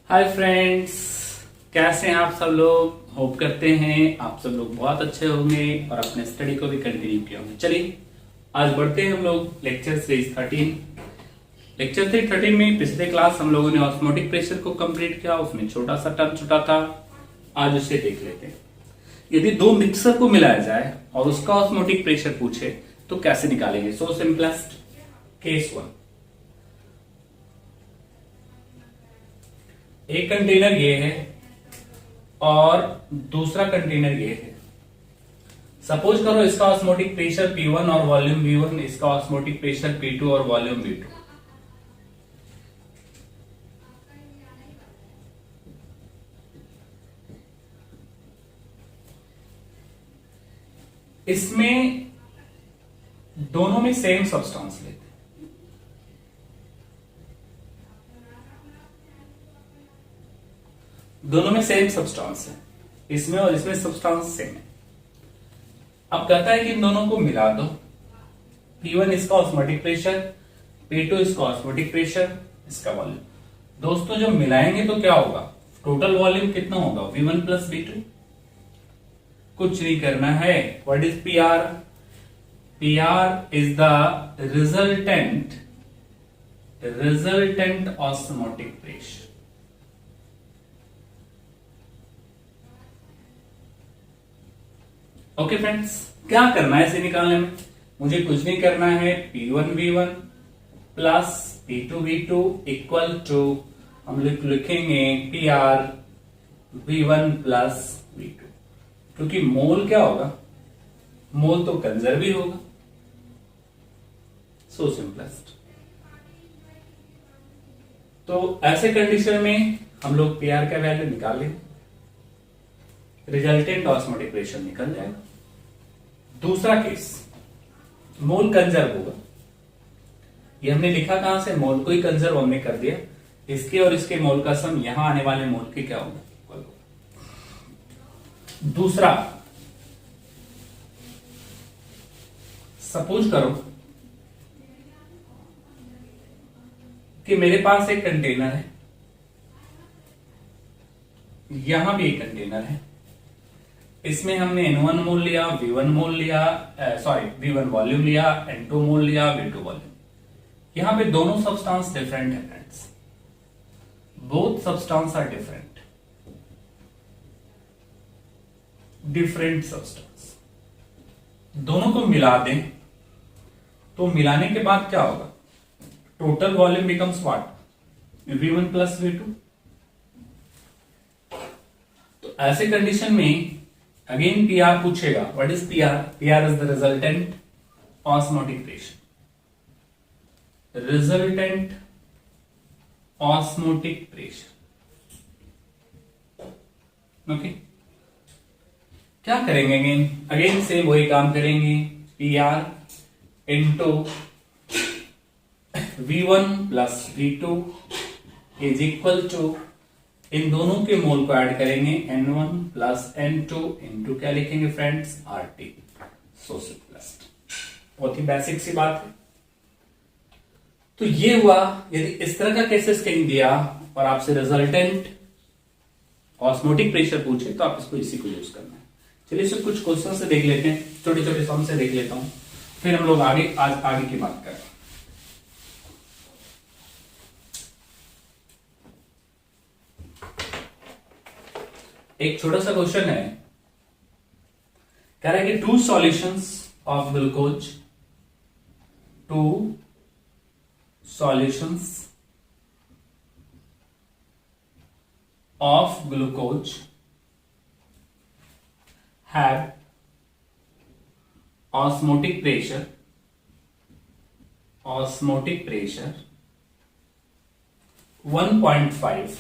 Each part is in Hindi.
हाय फ्रेंड्स, कैसे हैं आप सब लोग। होप करते हैं आप सब लोग बहुत अच्छे होंगे और अपने स्टडी को भी कंटिन्यू किया होंगे। चलिए आज बढ़ते हैं हम लोग लेक्चर सीरीज 13। लेक्चर 13 में पिछले क्लास हम लोगों ने ऑस्मोटिक प्रेशर को कंप्लीट किया, उसमें छोटा सा टर्म छूटा था। आज उसे देख लेते हैं। यदि दो मिक्सर को मिलाया जाए और उसका ऑस्मोटिक प्रेशर पूछे तो कैसे निकालेंगे। सो सिंपलेस्ट केस 1। एक कंटेनर ये है और दूसरा कंटेनर ये है। सपोज करो इसका ऑस्मोटिक प्रेशर P1 और वॉल्यूम V1, इसका ऑस्मोटिक प्रेशर P2 और वॉल्यूम V2। इसमें दोनों में सेम सब्सटेंस लेते हैं। दोनों में सेम सब्सटेंस है, इसमें और इसमें सब्सटेंस सेम है। अब कहता है कि इन दोनों को मिला दो। P1 इसका ऑस्मोटिक प्रेशर, P2 इसका ऑस्मोटिक प्रेशर, इसका वॉल्यूम। दोस्तों जब मिलाएंगे तो क्या होगा, टोटल वॉल्यूम कितना होगा, V1 प्लस V2। कुछ नहीं करना है। What is PR? PR is the resultant osmotic pressure. Okay friends, क्या करना है इसे निकालने में, मुझे कुछ नहीं करना है। P1 V1 plus P2 V2 equal to हम लिखेंगे PR V1 प्लस V2, क्योंकि मोल क्या होगा, मोल तो कंजर्व ही होगा। सो सिंपलेस्ट। तो ऐसे कंडीशन में हम लोग PR का वैल्यू निकाल लेंगे, रिजल्टेंट ऑस्मोटिक प्रेशर निकल जाएगा। दूसरा केस, मोल कंजर्व होगा। ये हमने लिखा कहां से, मोल को ही कंजर्व हमने कर दिया। इसके और इसके मोल का सम यहां आने वाले मोल के क्या होगा। दूसरा, सपोज करो कि मेरे पास एक कंटेनर है, यहां भी एक कंटेनर है। इसमें हमने N1 मोल लिया, V1 मोल लिया, V1 वॉल्यूम लिया, N2 मोल लिया, V2 वॉल्यूम। यहां पे दोनों सब्सटेंस डिफरेंट है friends, both substance are different substance. दोनों को मिला दें तो मिलाने के बाद क्या होगा, total volume becomes what, V1 plus V2। तो ऐसे कंडीशन में अगेन PR पूछेगा। What is PR? PR is the resultant osmotic pressure. Resultant osmotic pressure. Okay, क्या करेंगे अगेन से वही काम करेंगे। PR into V1 plus V2 is equal to, इन दोनों के मोल को ऐड करेंगे, N1 प्लस N2 इंटू क्या लिखेंगे फ्रेंड्स, RT। सो सिंपलेस्ट, बहुत ही बेसिक सी बात है। तो ये हुआ, यदि इस तरह का केसेस कहीं दिया और आपसे रिजल्टेंट ऑस्मोटिक प्रेशर पूछे तो आप इसको इसी को यूज करना है। चलिए इसे कुछ क्वेश्चन से देख लेते हैं, छोटे छोटे सम से देख लेता हूं, फिर हम लोग आगे की बात करें। एक छोटा सा क्वेश्चन है, कह रहा है कि 2 solutions of glucose, 2 solutions of glucose have osmotic pressure 1.5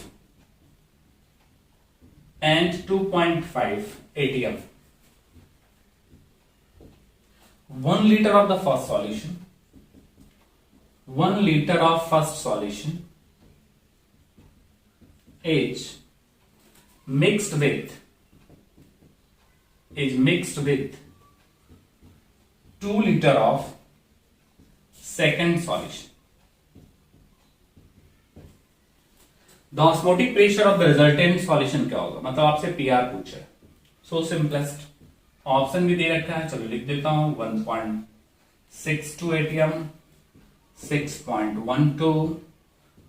and 2.5 atm. 1 liter of the first solution, 1 liter of first solution is mixed with 2 liter of second solution. The osmotic pressure of the resultant solution क्या होगा, मतलब आपसे पीआर पूछा है। सो सिंपलेस्ट, ऑप्शन भी दे रखा है, चलो लिख देता हूं 1.62 एटीएम, 6.12,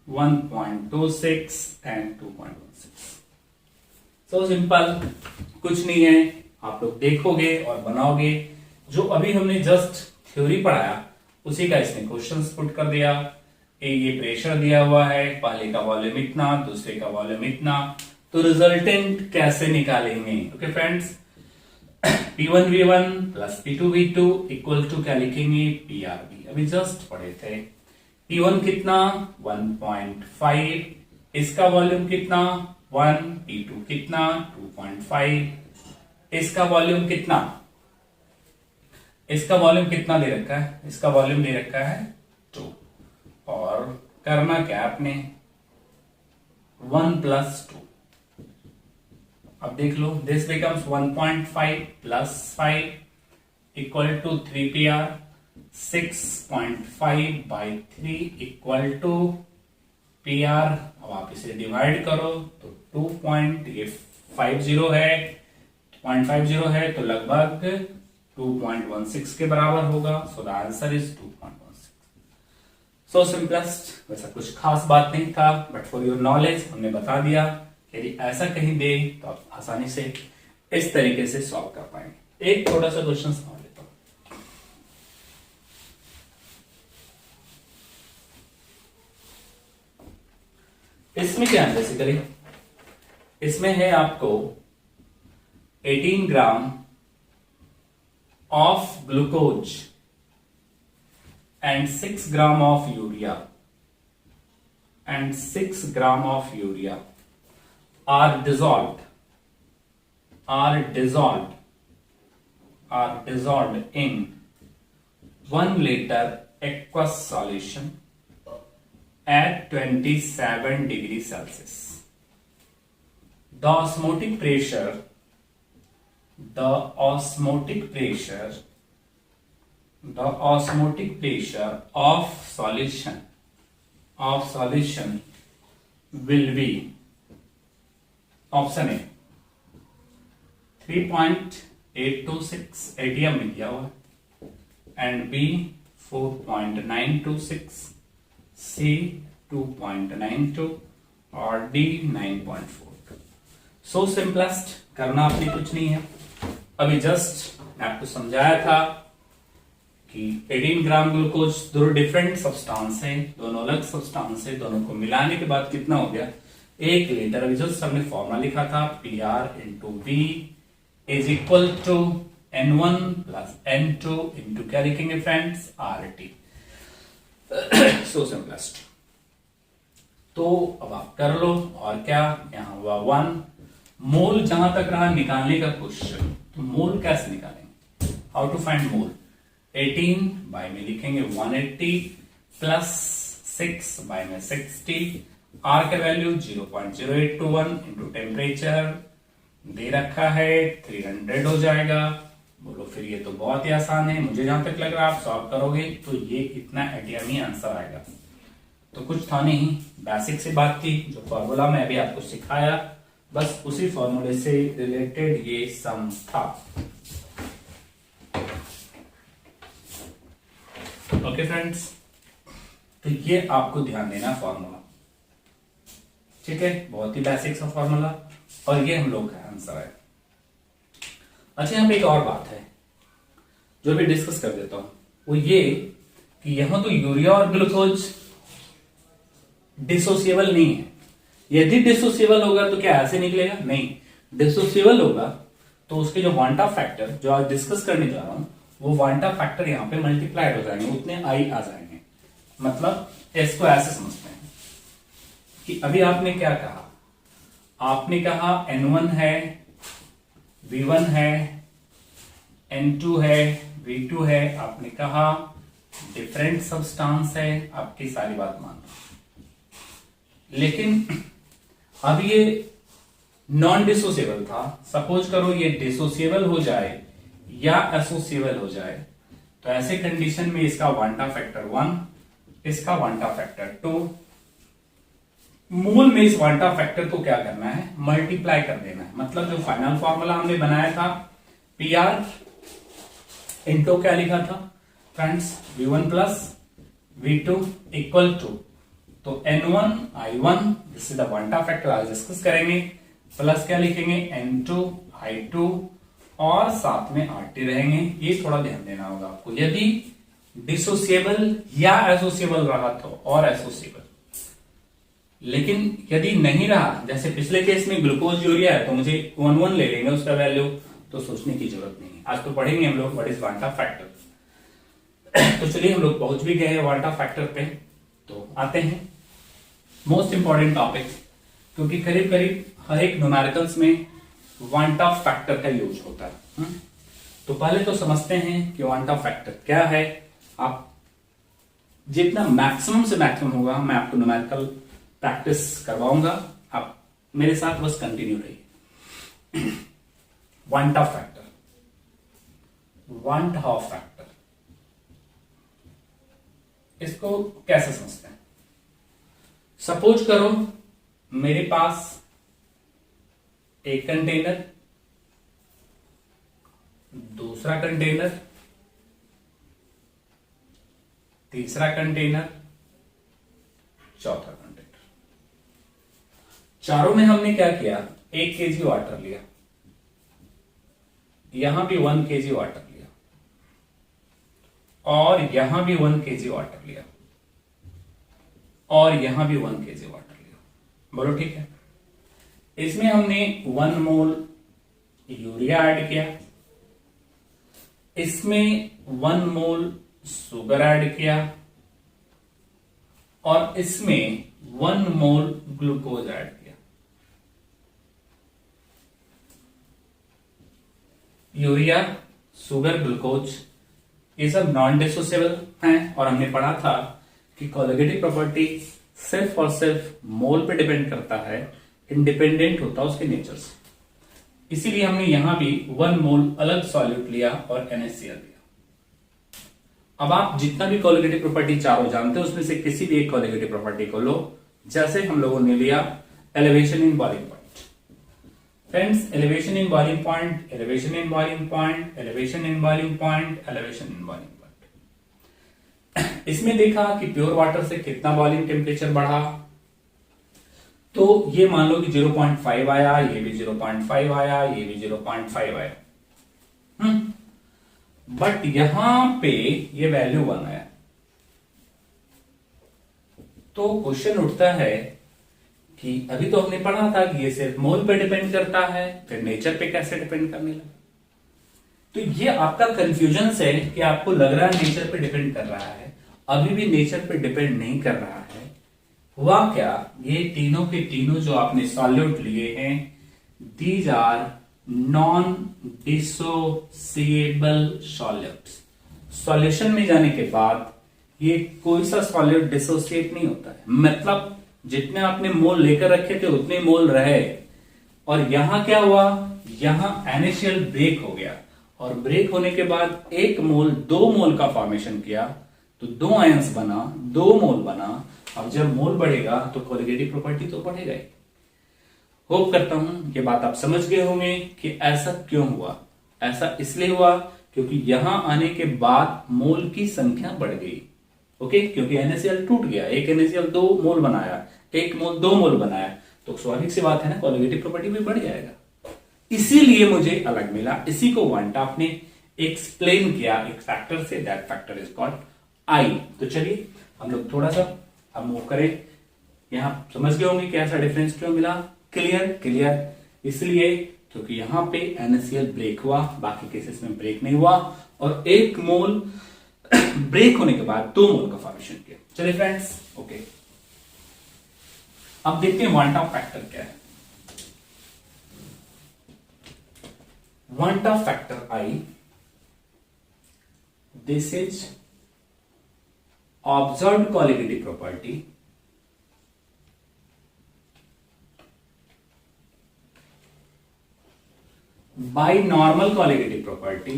1.26 एंड 2.16। सो सिंपल, कुछ नहीं है, आप लोग देखोगे और बनाओगे। जो अभी हमने जस्ट थ्योरी पढ़ाया उसी का इसने क्वेश्चंस पुट कर दिया। ये प्रेशर दिया हुआ है, पहले का वॉल्यूम इतना, दूसरे का वॉल्यूम इतना, तो रिजल्टेंट कैसे निकालेंगे। Okay friends, P1V1 plus P2V2 equal to क्या लिखेंगे, PRV। अभी जस्ट पढ़े थे। P1 कितना 1.5, इसका वॉल्यूम कितना 1, P2 कितना 2.5, इसका वॉल्यूम कितना, इसका वॉल्यूम कितना दे रखा है, इसका वॉल्यूम दे रखा है 2, और करना क्या आपने 1 + 2। अब देख लो, this becomes 1.5 + 5 equal to 3PR, 6.5/3 equal to PR। अब आप इसे डिवाइड करो तो 2.50 है, 0.50 है तो लगभग 2.16 के बराबर होगा। So the answer is 2.16। So simplest, वैसा कुछ खास बात नहीं था, बट फॉर योर नॉलेज हमने बता दिया। यदि ऐसा कहीं दे तो आप आसानी से इस तरीके से सॉल्व कर पाएंगे। एक थोड़ा सा क्वेश्चन समझ लेता हूं। इसमें क्या है, बेसिकली इसमें है आपको 18 gram of glucose and 6 gram of urea, and 6 gram of urea are dissolved in 1 liter aqueous solution at 27 degrees Celsius. The osmotic pressure of solution will be option A 3.826 ATM में दिया हुआ, and B 4.926, C 2.92 और D 9.4। सो सिंपलेस्ट, करना आपने कुछ नहीं है। अभी जस्ट मैं आपको समझाया था कि 18 ग्राम ग्लूकोज दो डिफरेंट सब्सटेंस है, दोनों अलग सब्सटेंस है, दोनों को मिलाने के बाद कितना हो गया 1 लीटर। अभी जस्ट हमने फॉर्मूला लिखा था PR into V is equal to N1 plus N2 into क्या लिखेंगे फ्रेंड्स, RT। सो सिंपलेस्ट, तो अब आप कर लो। और क्या यहां हुआ 1 मोल, जहां तक रहा निकालने का क्वेश्चन, तो मोल कैसे निकालेंगे, how to find mole. 18 by में लिखेंगे 180 प्लस 6 बाय में 60, आर का वैल्यू 0.0821 इंटू टेम्परेचर दे रखा है 300 हो जाएगा। बोलो फिर, ये तो बहुत ही आसान है, मुझे जहां तक लग रहा है आप सॉल्व करोगे तो ये इतना एटीएम ही आंसर आएगा। तो कुछ था नहीं, बेसिक सी बात थी, जो फॉर्मूला मैं अभी आपको सिखाया बस उसी फॉर्मूले से रिलेटेड ये सम था। ओके फ्रेंड्स, तो ये आपको ध्यान देना फॉर्मूला, ठीक है, बहुत ही बेसिक सा फॉर्मूला, और ये हम लोग का आंसर है। अच्छा, यहां पे एक और बात है जो भी डिस्कस कर देता हूं, वो ये कि यहां तो यूरिया और ग्लूकोज डिसोसिएबल नहीं है। यदि डिसोसिएबल होगा तो क्या ऐसे निकलेगा, नहीं, डिसोसिएबल होगा तो उसके जो वांटा फैक्टर जो आज डिस्कस करने जा रहा हूं, वो वांटा फैक्टर यहां पे मल्टीप्लाइड हो जाएंगे, उतने आई आ जाएंगे। मतलब इसको ऐसे समझते हैं कि अभी आपने क्या कहा, आपने कहा N1 है, V1 है, N2 है, V2 है, आपने कहा डिफरेंट सब्सटेंस है, आपकी सारी बात मान लो। लेकिन अब ये नॉन डिसोसिएबल था, सपोज करो ये डिसोसिएबल हो जाए या एसोसिएबल हो जाए, तो ऐसे कंडीशन में इसका वांटा फैक्टर 1, इसका वांटा फैक्टर 2, मूल में इस वांटा फैक्टर को क्या करना है, मल्टीप्लाई कर देना है। मतलब जो फाइनल फॉर्मूला हमने बनाया था पी आर इंटू क्या लिखा था friends, V1 plus V2 equal to, तो N1 I1 this is the van't factor, आज डिस्कस करेंगे, प्लस क्या लिखेंगे N2 I2 और साथ में RT रहेंगे। ये थोड़ा ध्यान देना होगा आपको, यदि डिसोसिएबल या एसोसिएबल रहा तो और एसोसिएबल, लेकिन यदि नहीं रहा, जैसे पिछले केस में ग्लूकोज यूरिया है तो मुझे 1 ले लेंगे उसका वैल्यू, तो सोचने की जरूरत नहीं है। आज तो पढ़ेंगे हम लोग व्हाट इज वांटा फैक्टर। तो चलिए हम लोग पहुंच भी गए हैं वांटा फैक्टर पे, तो आते हैं मोस्ट इंपॉर्टेंट टॉपिक, क्योंकि करीब करीब हर एक न्यूमेरिकल्स में वांटा फैक्टर का यूज होता है। तो पहले तो समझते हैं कि वांटा फैक्टर क्या है। आप जितना मैक्सिमम से मैक्सिमम होगा मैं आपको न्यूमेरिकल प्रैक्टिस करवाऊंगा, आप मेरे साथ बस कंटिन्यू रहिए। वांटा फैक्टर, वांटा फैक्टर, इसको कैसे समझते हैं। सपोज करो मेरे पास एक कंटेनर, दूसरा कंटेनर, तीसरा कंटेनर, चौथा कंटेनर, चारों में हमने क्या किया, 1 kg वाटर लिया, यहां भी 1 kg वाटर लिया और यहां भी 1 kg वाटर लिया और यहां भी 1 kg वाटर लिया। बोलो ठीक है। इसमें हमने 1 मोल यूरिया ऐड किया, इसमें 1 मोल शुगर ऐड किया और इसमें 1 मोल ग्लूकोज ऐड किया। यूरिया, शुगर, ग्लूकोज ये सब नॉन डिसोसिएबल हैं और हमने पढ़ा था कि कोलिगेटिव प्रॉपर्टी सिर्फ और सिर्फ मोल पे डिपेंड करता है, इंडिपेंडेंट होता है उसके नेचर से। इसीलिए हमने यहां भी 1 मोल अलग सॉल्यूट लिया और NaCl लिया। अब आप जितना भी कोलिगेटिव प्रॉपर्टी चारों जानते हो उसमें से किसी भी एक कोलिगेटिव प्रॉपर्टी को लो, जैसे हम लोगों ने लिया elevation in boiling point. Friends, elevation in boiling point, elevation in boiling point, elevation in boiling point, elevation in boiling point. इसमें देखा कि प्योर वाटर से कितना बॉइलिंग टेम्परेचर बढ़ा, तो ये मान लो कि 0.5 आया, ये भी 0.5 आया, ये भी 0.5 आया। बट यहां पे ये वैल्यू 1 आया। तो क्वेश्चन उठता है कि अभी तो हमने पढ़ा था कि ये सिर्फ मोल पे डिपेंड करता है, फिर नेचर पे कैसे डिपेंड करने लगा। तो ये आपका कंफ्यूजन है कि आपको लग रहा है नेचर पे डिपेंड कर रहा है, अभी भी नेचर पे डिपेंड नहीं कर रहा है। हुआ क्या, ये तीनों के तीनों जो आपने सॉल्यूट लिए हैं, these are non dissociable solutes. Solution में जाने के बाद ये कोई सा सॉल्यूट डिसोसिएट नहीं होता है, मतलब जितने आपने मोल लेकर रखे थे उतने मोल रहे। और यहां क्या हुआ, यहां NaCl ब्रेक हो गया और ब्रेक होने के बाद 1 मोल 2 मोल का फॉर्मेशन किया, तो 2 आयंस बना, 2 मोल बना। अब जब मोल बढ़ेगा तो कोलिगेटिव प्रॉपर्टी तो बढ़ेगा ही। होप करता हूं ये बात आप समझ गए होंगे कि ऐसा क्यों हुआ। ऐसा इसलिए हुआ क्योंकि यहां आने के बाद मोल की संख्या बढ़ गई। ओके, क्योंकि NaCl टूट गया, एक NaCl 2 मोल बनाया, 1 मोल 2 मोल बनाया, तो स्वाभाविक सी बात है ना, कोलिगेटिव प्रॉपर्टी भी बढ़ जाएगा। इसीलिए मुझे अलग मिला। इसी को वांटा आपने एक्सप्लेन किया एक फैक्टर से, that factor is called I. तो चलिए हम लोग थोड़ा सा अब मूव करें। यहां समझ गए होंगे कि ऐसा डिफरेंस क्यों मिला। क्लियर क्लियर इसलिए क्योंकि यहां पे NaCl ब्रेक हुआ, बाकी केसेस में ब्रेक नहीं हुआ, और 1 मोल ब्रेक होने के बाद 2 मोल का फॉर्मेशन किया। चलिए फ्रेंड्स, ओके, अब देखते हैं वांटा फैक्टर क्या है। Van't factor I, this is observed colligative property by normal colligative property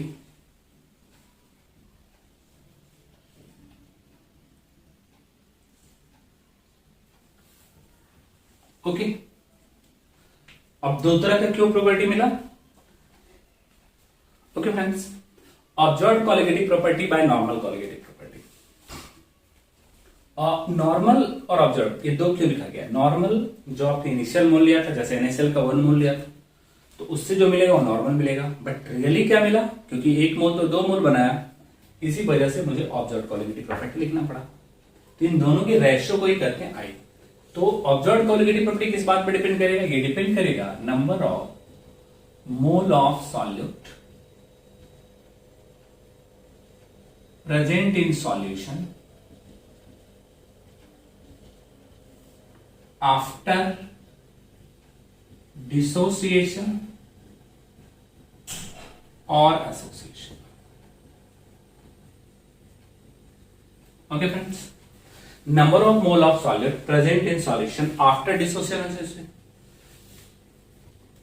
okay, अब दो तरह का क्यों प्रॉपर्टी मिला? Okay friends, observed colligative property by normal colligative property. Normal और ऑब्जर्व ये दो क्यों लिखा गया? नॉर्मल जो आपने इनिशियल मोल लिया था, जैसे NaCl का 1 मोल लिया था, तो उससे जो मिलेगा वो नॉर्मल मिलेगा। बट रियली क्या मिला? क्योंकि 1 मोल तो 2 मोल बनाया, इसी वजह से मुझे ऑब्जर्व्ड कोलिगेटिव प्रॉपर्टी लिखना पड़ा। तो इन दोनों के रेशियो को ही करते हैं आई। तो ऑब्जर्व्ड कोलिगेटिव प्रॉपर्टी किस बात पर डिपेंड करेगा? ये डिपेंड करेगा number of mole of solute present in solution after dissociation और association. Okay friends, number of mole of solute present in solution after dissociation,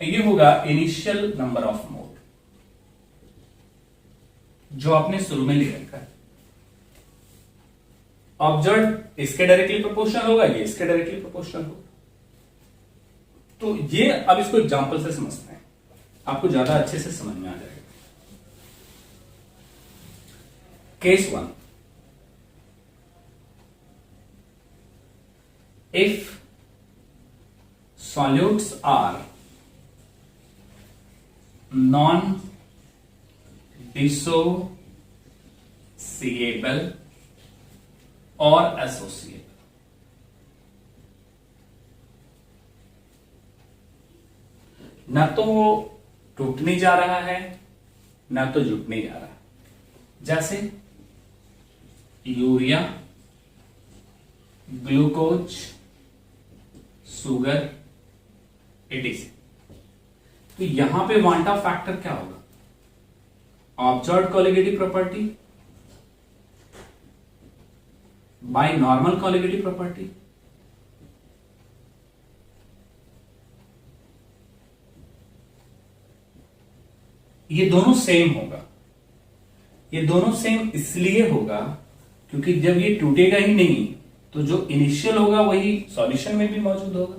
ये होगा इनिशियल नंबर ऑफ मोल जो आपने शुरू में ले रखा है। ऑब्जर्व इसके डायरेक्टली प्रोपोर्शनल होगा, ये इसके डायरेक्टली प्रोपोर्शनल होगा। तो ये अब इसको एग्जांपल से समझते हैं, आपको ज्यादा अच्छे से समझ में आ जाएगा। Case 1, if solutes are non-dissociable or associable, ना तो वो टूटने जा रहा है ना तो जुटने जा रहा है, जैसे यूरिया, ग्लूकोज, शुगर, एटीसी। तो यहां पे वांटा फैक्टर क्या होगा? Observed colligative property by normal colligative property. ये दोनों सेम होगा। ये दोनों सेम इसलिए होगा क्योंकि जब ये टूटेगा ही नहीं तो जो इनिशियल होगा वही सॉल्यूशन में भी मौजूद होगा।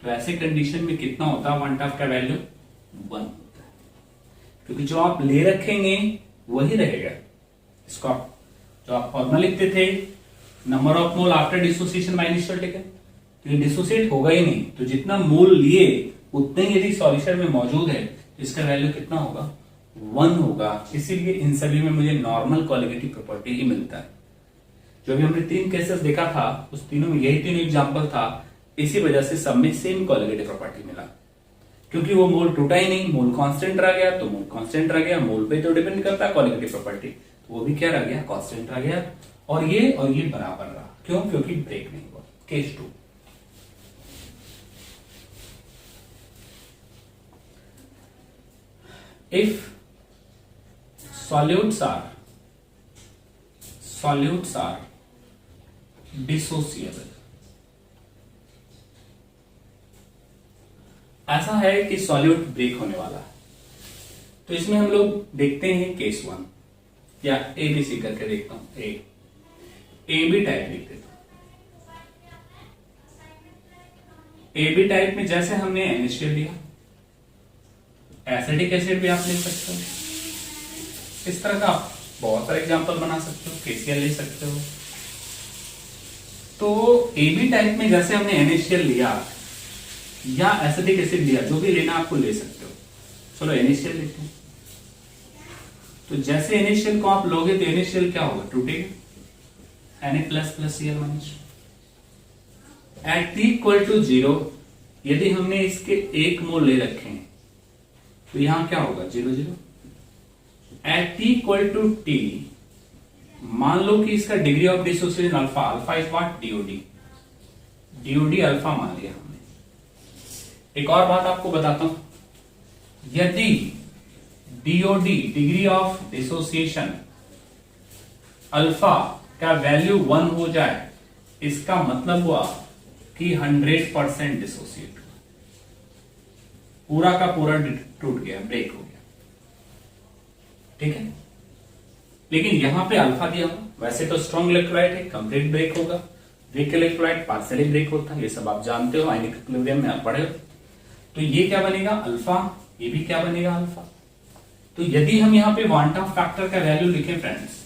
तो ऐसे कंडीशन में कितना होता है वन ऑफ का वैल्यू? 1 होता है, क्योंकि जो आप ले रखेंगे वही रहेगा। इसको आप जो आप फॉर्मूला लिखते थे number of mole after dissociation by initial taken, तो ये डिसोसिएट होगा ही नहीं। तो जितना मोल लिए उतने ही यदि सॉल्यूशन में मौजूद है तो इसका वैल्यू कितना होगा? 1 होगा। इसीलिए इन सभी में मुझे नॉर्मल कोलिगेटिव प्रॉपर्टी ही मिलता है। जो भी हमने 3 केसेस देखा था उस तीनों में यही 3 एग्जांपल था, इसी वजह से सब में सेम कोलिगेटिव प्रॉपर्टी मिला। क्योंकि वो मोल टूटा ही नहीं, मोल कांस्टेंट रह गया, तो मोल कांस्टेंट रह गया, मोल पे तो डिपेंड करता है कोलिगेटिव प्रॉपर्टी, तो वो भी क्या रह गया? कांस्टेंट रह गया। और ये बराबर रहा। क्यों? क्योंकि ब्रेक नहीं हुआ। Case 2, if solutes are dissociable, ऐसा है कि सॉल्यूट ब्रेक होने वाला है, तो इसमें हम लोग देखते हैं केस 1 या ABC करके देखता हूं। AB टाइप लिख देता हूं। AB टाइप में जैसे हमने NaCl लिया, एसिडिक एसिड भी आप ले सकते हो। इस तरह का आप बहुत सारे एग्जांपल बना सकते हो, KCl ले सकते हो। तो AB टाइप में जैसे हमने NaCl लिया या एसिडिक एसिड लिया, जो भी लेना आपको ले सकते हो। चलो NaCl लेते हैं। तो जैसे NaCl को आप लोगे तो NaCl क्या होगा? टूटेगा, Na++Cl-। एट T=0 यदि हमने इसके 1 मोल ले रखे हैं तो यहां क्या होगा? 0,0। एट T=T मान लो कि इसका degree of dissociation alpha, alpha is what? DOD alpha मान लिया हमने। एक और बात आपको बताता हूं, यदि DOD degree of dissociation alpha का वैल्यू 1 हो जाए, इसका मतलब हुआ कि 100% डिसोसिएट हुआ, पूरा का पूरा टूट गया, ब्रेक हो गया। ठीक है, लेकिन यहां पे अल्फा दिया हुआ, वैसे तो स्ट्रॉन्ग इलेक्ट्रोलाइट है, कंप्लीट ब्रेक होगा। वीक इलेक्ट्रोलाइट पार्शियली ब्रेक होता है, ये सब आप जानते हो, आयनिक इक्विलिब्रियम में आप पढ़े हो। तो ये क्या बनेगा अल्फा, ये भी क्या बनेगा अल्फा। तो यदि हम यहाँ पे वांट ऑफ फैक्टर का वैल्यू लिखें फ्रेंड्स,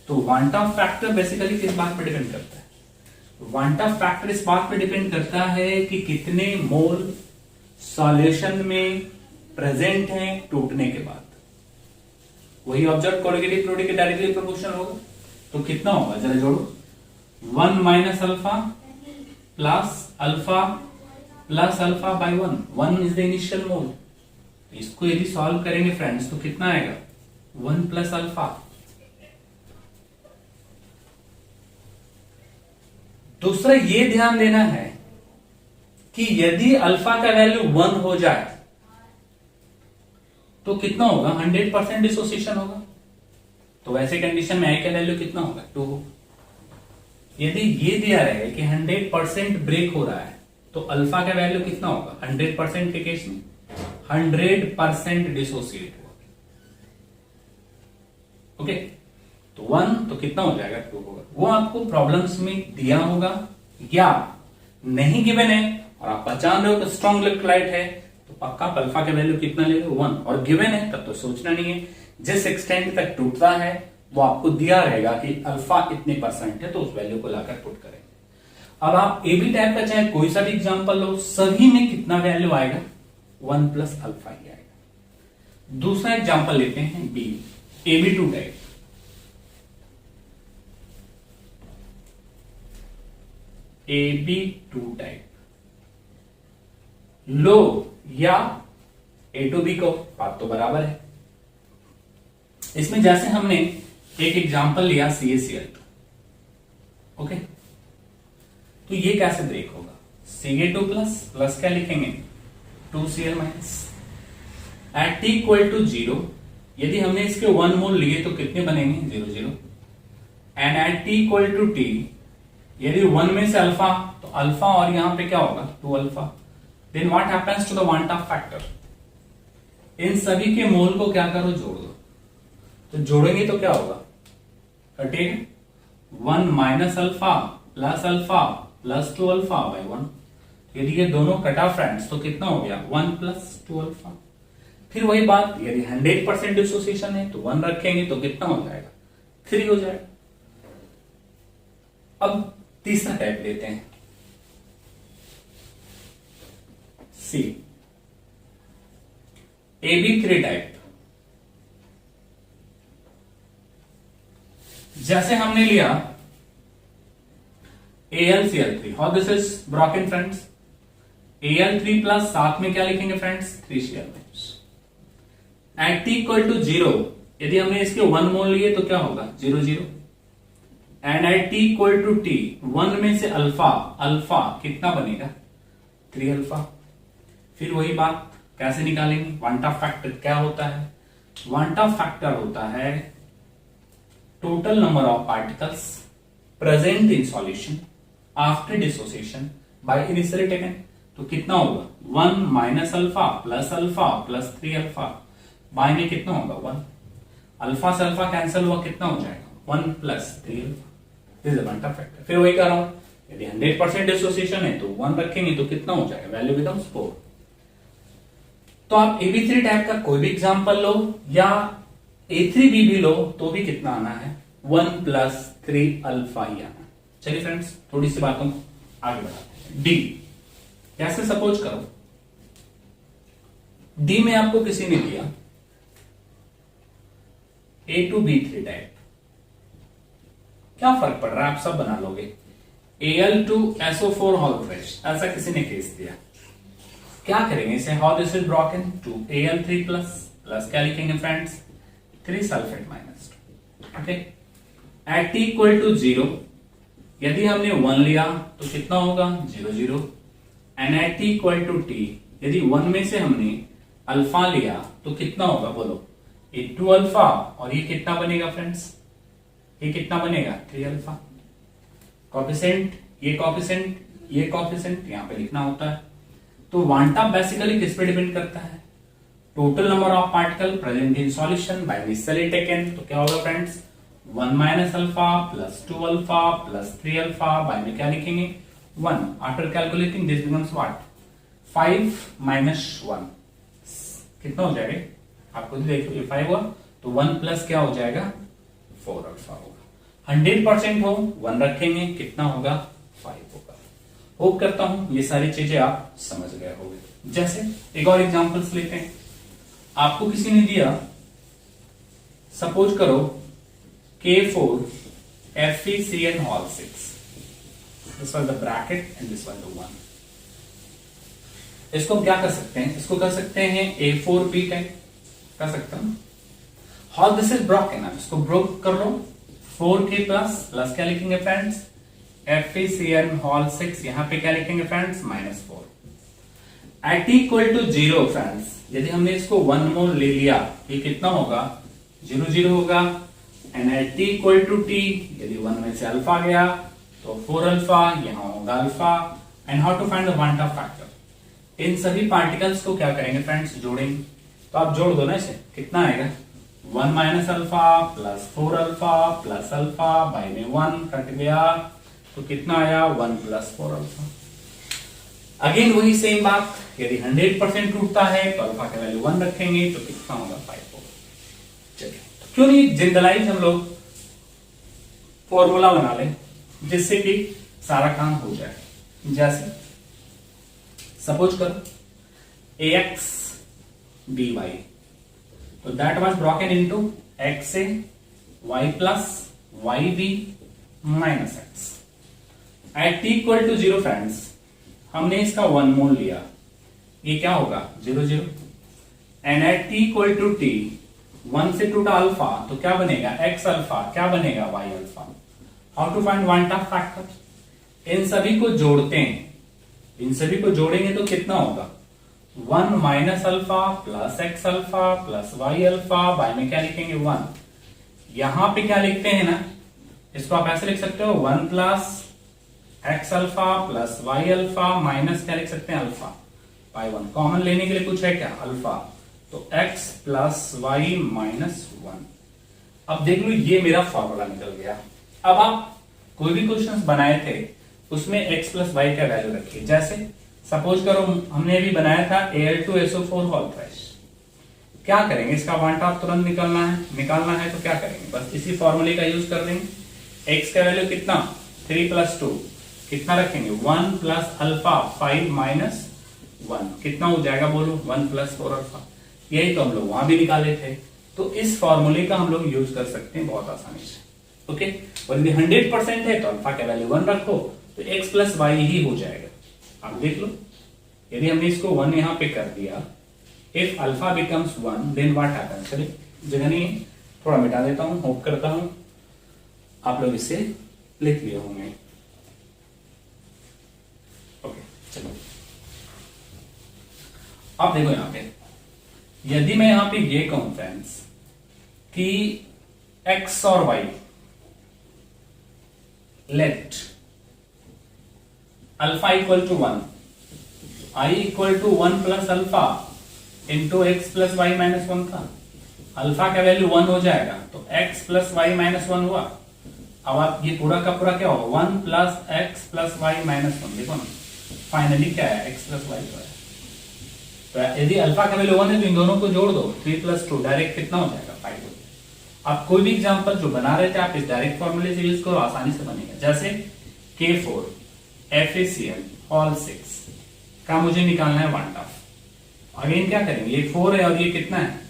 तो वांट ऑफ फैक्टर बेसिकली किस बात पर डिपेंड करता है, वांट ऑफ फैक्टर इस बात पर डिपेंड करता है कि कितने मोल सॉल्यूशन में प्रेजेंट हैं टूटने के बाद। वही ऑब्जर्व कोलिगेटिव प्रोडक्ट के डायरेक्टली प्रोपोर्शनल होगा। तो कितना होगा जरा जोड़ो, 1 minus alpha plus alpha by 1, 1 is the initial मोल। इसको यदि सॉल्व करेंगे फ्रेंड्स तो कितना आएगा 1 प्लस अल्फा। दूसरा ये ध्यान देना है कि यदि अल्फा का वैल्यू 1 हो जाए तो कितना होगा 100% डिसोसिएशन होगा। तो वैसे कंडीशन में आई का वैल्यू कितना होगा 2 होगा। यदि ये दिया रहे कि 100% ब्रेक हो रहा है तो अल्फा का वैल्यू कितना होगा 100% के केस में 100% डिसोसिएट हुआ। ओके, तो 1 तो कितना हो जाएगा 2 होगा। वो आपको प्रॉब्लम्स में दिया होगा या नहीं गिवन है और आप पहचान रहे हो कि स्ट्रॉन्ग इलेक्ट्रोलाइट है तो पक्का अल्फा का वैल्यू कितना ले लो 1, और गिवन है तब तो सोचना नहीं है। जिस एक्सटेंट तक टूटता है वो आपको दिया रहेगा कि अल्फा इतने परसेंट है तो उस वैल्यू को लाकर पुट करेंगे। अब आप ए बी टाइप का चाहे कोई सा भी एग्जांपल लो, सभी में कितना वैल्यू आएगा 1 प्लस अल्फा ही आएगा। दूसरा एग्जांपल लेते हैं B, AB2 type. AB2 type लो या A to B को, बात तो बराबर है। इसमें जैसे हमने एक एग्जांपल लिया CaCl2, ओके, तो ये कैसे ब्रेक होगा Ca2 प्लस क्या लिखेंगे 2Cl minus at T equal to 0। यदि हमने इसके 1 मोल लिए तो कितने बनेंगे 0 0, and at T equal to T यदि 1 में से अल्फा तो अल्फा और यहां पे क्या होगा 2 alpha. Then what happens to the van't Hoff factor, इन सभी के मोल को क्या करो जोड़ दो। तो जोड़ेंगे तो क्या होगा कटेगा 1 minus alpha plus 2 alpha by 1। यदि ये दोनों कटा फ्रेंड्स तो कितना हो गया 1 प्लस 2 अल्फा। फिर वही बात, यदि 100% डिसोसिएशन है तो 1 रखेंगे तो कितना हो जाएगा 3 हो जाएगा। अब तीसरा टाइप लेते हैं सी, AB3 टाइप। जैसे हमने लिया AlCl3, how this is broken friends, Al3 plus साथ में क्या लिखेंगे friends 3Cl minus at T equal to 0। यदि हमने इसके 1 मोल लिए तो क्या होगा 0 0, and at T equal to T 1 में से अल्फा कितना बनेगा 3 अल्फा। फिर वही बात कैसे निकालेंगे, वांट ऑफ फैक्टर क्या होता है, वांट ऑफ फैक्टर होता है total number of particles present in solution after dissociation by initially taken. तो कितना होगा 1 minus alpha plus 3 alpha, by में कितना होगा 1, अल्फा से अल्फा कैंसिल हुआ कितना हो जाएगा 1 plus 3 alpha. This is want Hoff factor. फिर वही कर रहा हूं, यदि 100% डिसोसिएशन है तो 1 रखेंगे तो कितना हो जाएगा वैल्यू बिकम्स 4। तो आप AB3 टाइप का कोई भी एग्जांपल लो या A3B भी लो तो भी कितना आना है 1 प्लस 3 अल्फा ही आना। चलिए फ्रेंड्स थोड़ी सी बातों को आगे बढ़ाते हैं। डी, कैसे सपोज करो डी में आपको किसी ने दिया A2B3 टाइप, क्या फर्क पड़ रहा है आप सब बना लोगे, Al2SO4 हॉलोफ्रेश, ऐसा किसी ने केस दिया। क्या करेंगे इसे, how this is broken to Al3 plus क्या लिखेंगे friends 3 sulphate minus 2, okay, at T equal to 0। यदि हमने 1 लिया तो कितना होगा 0 0, and at T equal to T यदि 1 में से हमने अल्फा लिया तो कितना होगा बोलो, ये 2 अल्फा और ये कितना बनेगा फ्रेंड्स, ये कितना बनेगा 3 अल्फा। कॉफिशिएंट ये कॉफिशिएंट यहां पे लिखना होता है। तो वांट ऑफ बेसिकली किस पे डिपेंड करता है, total number of particle present in solution by initially taken. तो क्या होगा friends 1 minus alpha plus 2 alpha plus 3 alpha, by में क्या लिखेंगे 1। After calculating this becomes what 5 minus 1 कितना हो जाएगा, आप खुद देख लो, ये 5 हुआ तो 1 प्लस क्या हो जाएगा 4 अल्फा होगा। 100% हो 1 रखेंगे कितना होगा 5 होगा। होप करता हूं ये सारी चीजें आप समझ गए होंगे। जैसे एक और एग्जांपल्स लेते हैं। आपको किसी ने दिया, सपोज करो K4 FeCN whole 6, this was the bracket and this was the 1। इसको क्या कर सकते हैं, इसको कर सकते हैं A4B टाइप कर सकते हैं। हॉल दिस इज ब्रोकन, आप इसको ब्रोक कर लो 4K प्लस क्या लिखेंगे फ्रेंड्स FeCN whole 6, यहां पे क्या लिखेंगे friends -4। At equal to 0 friends, यदि हमने इसको 1 मोल ले लिया ये कितना होगा 0 0 होगा। And at equal to t, यदि 1 में से अल्फा गया तो 4 अल्फा, यहां होगा alpha. And how to find the quantum factor, इन सभी पार्टिकल्स को क्या करेंगे फ्रेंड्स जोड़ेंगे। तो आप जोड़ दो ना इसे, कितना आएगा 1 minus alpha plus 4 alpha plus alpha, by में 1 कट गया तो कितना आया 1 प्लस 4 अल्फा। अगेन वही सेम बात, यदि 100% टूटता है तो अल्फा का वैल्यू 1 रखेंगे तो कितना होगा 5 होगा। चलिए क्यों नहीं जनरलाइज हम लोग फॉर्मूला बना लें जिससे कि सारा काम हो जाए। जैसे सपोज करो ax by, तो that was broken into xa y plus yb minus x. At equal to 0 friends, हमने इसका 1 मोल लिया, ये क्या होगा 0 0। And at equal to t, 1 से टूटा अल्फा तो क्या बनेगा x अल्फा, क्या बनेगा y alpha. How to find quantum factor, इन सभी को जोड़ते हैं, इन सभी को जोड़ेंगे तो कितना होगा 1 minus alpha plus x alpha plus y alpha, by में क्या लिखेंगे 1। यहां पे क्या लिखते हैं ना, इसको आप ऐसे लिख सकते हो 1 plus x alpha plus y alpha minus क्या लिख सकते हैं अल्फा बाय 1। कॉमन लेने के लिए कुछ है क्या अल्फा, तो x प्लस वाई माइनस 1। अब देख लो ये मेरा फॉर्मूला निकल गया। अब आप कोई भी क्वेश्चंस बनाए थे उसमें x प्लस वाई का वैल्यू रखिए। जैसे सपोज करो हमने अभी बनाया था Al2SO4 होल थ्राइस, क्या करेंगे इसका क्वांटम तुरंत निकालना है तो क्या करेंगे, बस इसी फॉर्मूले का यूज कर देंगे। x का वैल्यू कितना 3 प्लस 2 कितना रखेंगे 1 प्लस अल्फा 5 माइनस 1, कितना हो जाएगा बोलो 1 प्लस 4 अल्फा। यही तो हम लोग वहां भी निकाले थे, तो इस फॉर्मूले का हम लोग यूज कर सकते हैं बहुत आसानी से। ओके, और यदि 100% है तो अल्फा का वैल्यू 1 रखो तो x प्लस वाई ही हो जाएगा। आप देख लो, यदि हमने इसको 1 यहां पे कर दिया, if alpha becomes 1 then what happens. चलिए जगह नहीं है, थोड़ा मिटा देता हूं, होप करता हूं आप लोग इसे लिख लिए होंगे। ओके चलो अब देखो यहां पे, यदि मैं यहां पे ये कहूं फ्रेंड्स कि x और y let alpha equal to 1, i equal to 1 plus alpha into x plus y minus 1 था, अल्फा का वैल्यू 1 हो जाएगा तो x प्लस वाई माइनस 1 हुआ। अब आप ये पूरा का पूरा क्या होगा 1 plus x plus y minus 1, देखो ना फाइनली क्या है x प्लस वाई है। तो यदि अल्फा का वैल्यू 1 है तो इन दोनों को जोड़ दो, 3 प्लस 2 डायरेक्ट कितना हो जाएगा 5 हो जाएगा। आप कोई भी एग्जांपल जो बना रहे थे आप इस डायरेक्ट फॉर्मूले से यूज करो, आसानी से बनेगा। जैसे K4 FeCN होल 6 का मुझे निकालना है क्वांटम। अगेन क्या करेंगे, ये 4 है और ये कितना है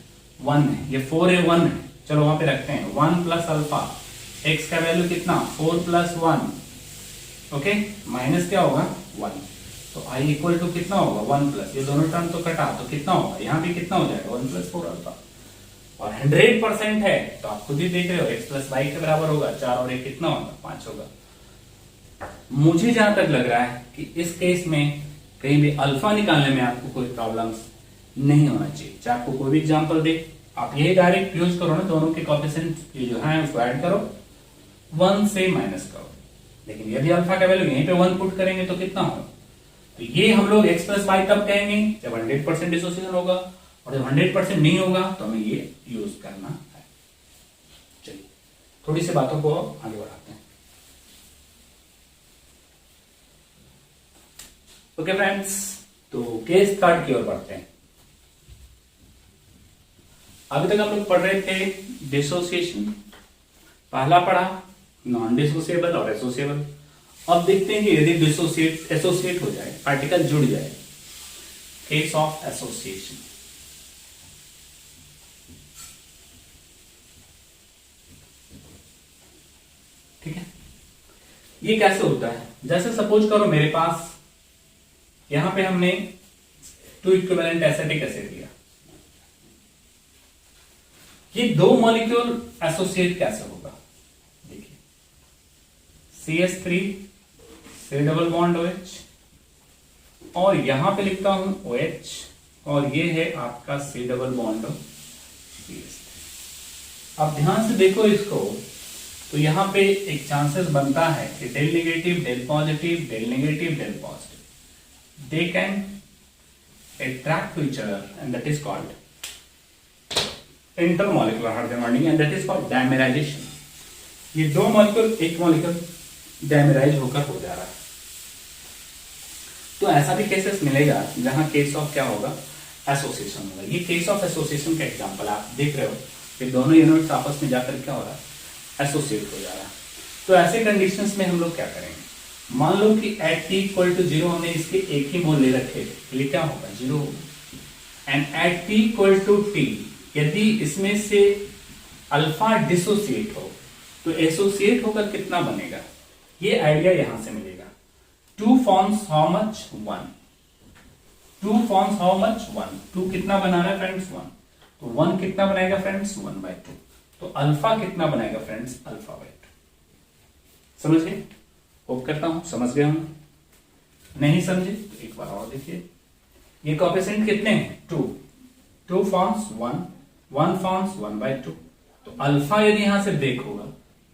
1 है, ये 4 है 1 है, चलो वहां पे रखते हैं 1 प्लस अल्फा, x का वैल्यू कितना 4 प्लस 1, ओके माइनस क्या होगा 1, तो i इक्वल टू कितना होगा 1 प्लस, ये दोनों टर्म तो कटा तो कितना होगा यहाँ पे कितना हो जाएगा 1 प्लस 4 अल्फा। और 100% है तो आप खुद ही देख रहे हो x प्लस वाई के बराबर होगा 4 और 1 कितना होगा 5 होगा। मुझे जहां तक लग रहा है कि इस केस में कहीं भी अल्फा निकालने में आपको कोई प्रॉब्लम नहीं होना चाहिए। चाहे आपको कोई भी एग्जांपल दे आप यही डायरेक्ट यूज करो ना, दोनों के कोएफिशिएंट जो है उसको ऐड करो 1 से माइनस करो। लेकिन यदि अल्फा का वैल्यू यहीं पे 1 पुट करेंगे तो कितना होगा, तो ये हम लोग x प्लस वाई तब कहेंगे जब 100% डिसोसिएशन होगा, और जब 100% नहीं होगा तो हमें ये यूज करना है। चलिए थोड़ी सी बातों को आगे बढ़ाते हैं। ओके फ्रेंड्स, तो केस थर्ड की ओर बढ़ते हैं। अभी तक हम लोग पढ़ रहे थे डिसोसिएशन, पहला पढ़ा नॉन डिसोसिएबल और एसोसिएबल। अब देखते हैं कि यदि डिसोसिएट एसोसिएट हो जाए, पार्टिकल जुड़ जाए, केस ऑफ एसोसिएशन। ठीक है, ये कैसे होता है? जैसे सपोज करो मेरे पास यहां पे हमने 2 इक्विवेलेंट एसिटिक एसिड लिया, ये 2 मॉलिक्यूल एसोसिएट कैसे होगा? देखिए CH3 से डबल बॉन्ड OH, और यहां पे लिखता हूं OH, और ये है आपका C डबल बॉन्ड CH3। अब ध्यान से देखो इसको, तो यहां पे एक चांसेस बनता है कि del negative del positive, del negative del positive, they can attract to each other, and that is called intermolecular hydrogen bonding, and that is called dimerization। ये 2 मॉलिक्यूल एक मॉलिक्यूल डायमेराइज होकर हो जा रहा है। तो ऐसा भी केसेस मिलेगा जहां केस ऑफ क्या होगा? एसोसिएशन होगा। ये केस ऑफ एसोसिएशन का एग्जांपल आप देख रहे हो कि दोनों यूनिट्स आपस में जाकर क्या हो रहा है? एसोसिएट हो जा रहा है। तो ऐसे कंडीशंस में हम लोग क्या करेंगे? मान लो कि एट t इक्वल टू 0 हमने इसके एक ही मोल ले रखे, ये क्या होगा? 0 होगा। And at t equal to t, यदि इसमें से अल्फा डिसोसिएट हो तो एसोसिएट होकर कितना बनेगा? ये आइडिया यहां से मिलेगा। 2 forms how much? 1। 2 forms how much? 1। 2 कितना बना रहा है फ्रेंड्स? 1। तो 1 कितना बनाएगा फ्रेंड्स? 1/2। तो अल्फा कितना बनाएगा फ्रेंड्स? अल्फा/2। समझ गए? होप करता हूं समझ गए हम। नहीं समझे तो एक बार और देखिए। ये कोएफिशिएंट कितने हैं? 2 फॉर्म्स 1 फॉर्म्स 1/2। तो अल्फा यदि यहां से ब्रेक होगा